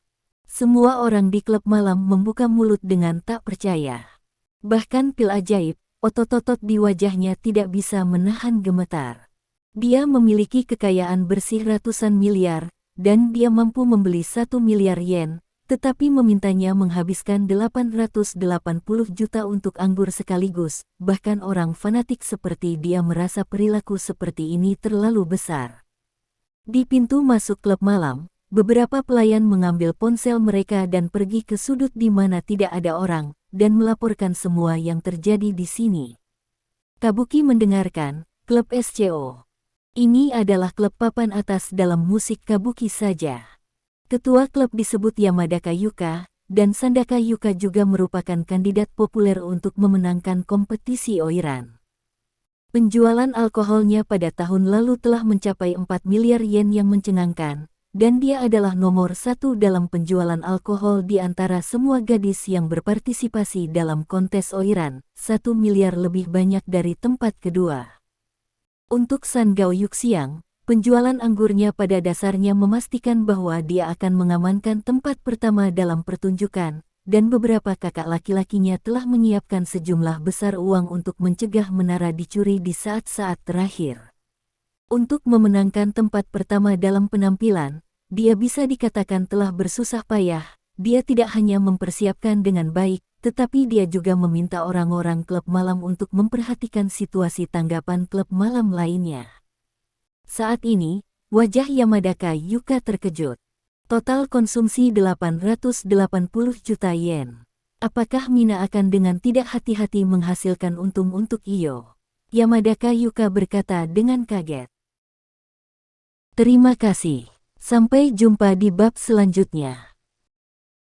Semua orang di klub malam membuka mulut dengan tak percaya. Bahkan pil ajaib, otot-otot di wajahnya tidak bisa menahan gemetar. Dia memiliki kekayaan bersih ratusan miliar, dan dia mampu membeli 1 miliar yen, tetapi memintanya menghabiskan 880 juta untuk anggur sekaligus. Bahkan orang fanatik seperti dia merasa perilaku seperti ini terlalu besar. Di pintu masuk klub malam, beberapa pelayan mengambil ponsel mereka dan pergi ke sudut di mana tidak ada orang, dan melaporkan semua yang terjadi di sini. Kabuki mendengarkan, klub SCO. Ini adalah klub papan atas dalam musik kabuki saja. Ketua klub disebut Yamadaka Yuka, dan Sandaka Yuka juga merupakan kandidat populer untuk memenangkan kompetisi Oiran. Penjualan alkoholnya pada tahun lalu telah mencapai 4 miliar yen yang mencengangkan, dan dia adalah nomor 1 dalam penjualan alkohol di antara semua gadis yang berpartisipasi dalam kontes Oiran, 1 miliar lebih banyak dari tempat kedua. Untuk San Gao Yuxiang, penjualan anggurnya pada dasarnya memastikan bahwa dia akan mengamankan tempat pertama dalam pertunjukan, dan beberapa kakak laki-lakinya telah menyiapkan sejumlah besar uang untuk mencegah menara dicuri di saat-saat terakhir. Untuk memenangkan tempat pertama dalam penampilan, dia bisa dikatakan telah bersusah payah. Dia tidak hanya mempersiapkan dengan baik, tetapi dia juga meminta orang-orang klub malam untuk memperhatikan situasi tanggapan klub malam lainnya. Saat ini, wajah Yamadaka Yuka terkejut. Total konsumsi 880 juta yen. Apakah Mina akan dengan tidak hati-hati menghasilkan untung untuk Iyo? Yamadaka Yuka berkata dengan kaget. Terima kasih. Sampai jumpa di bab selanjutnya.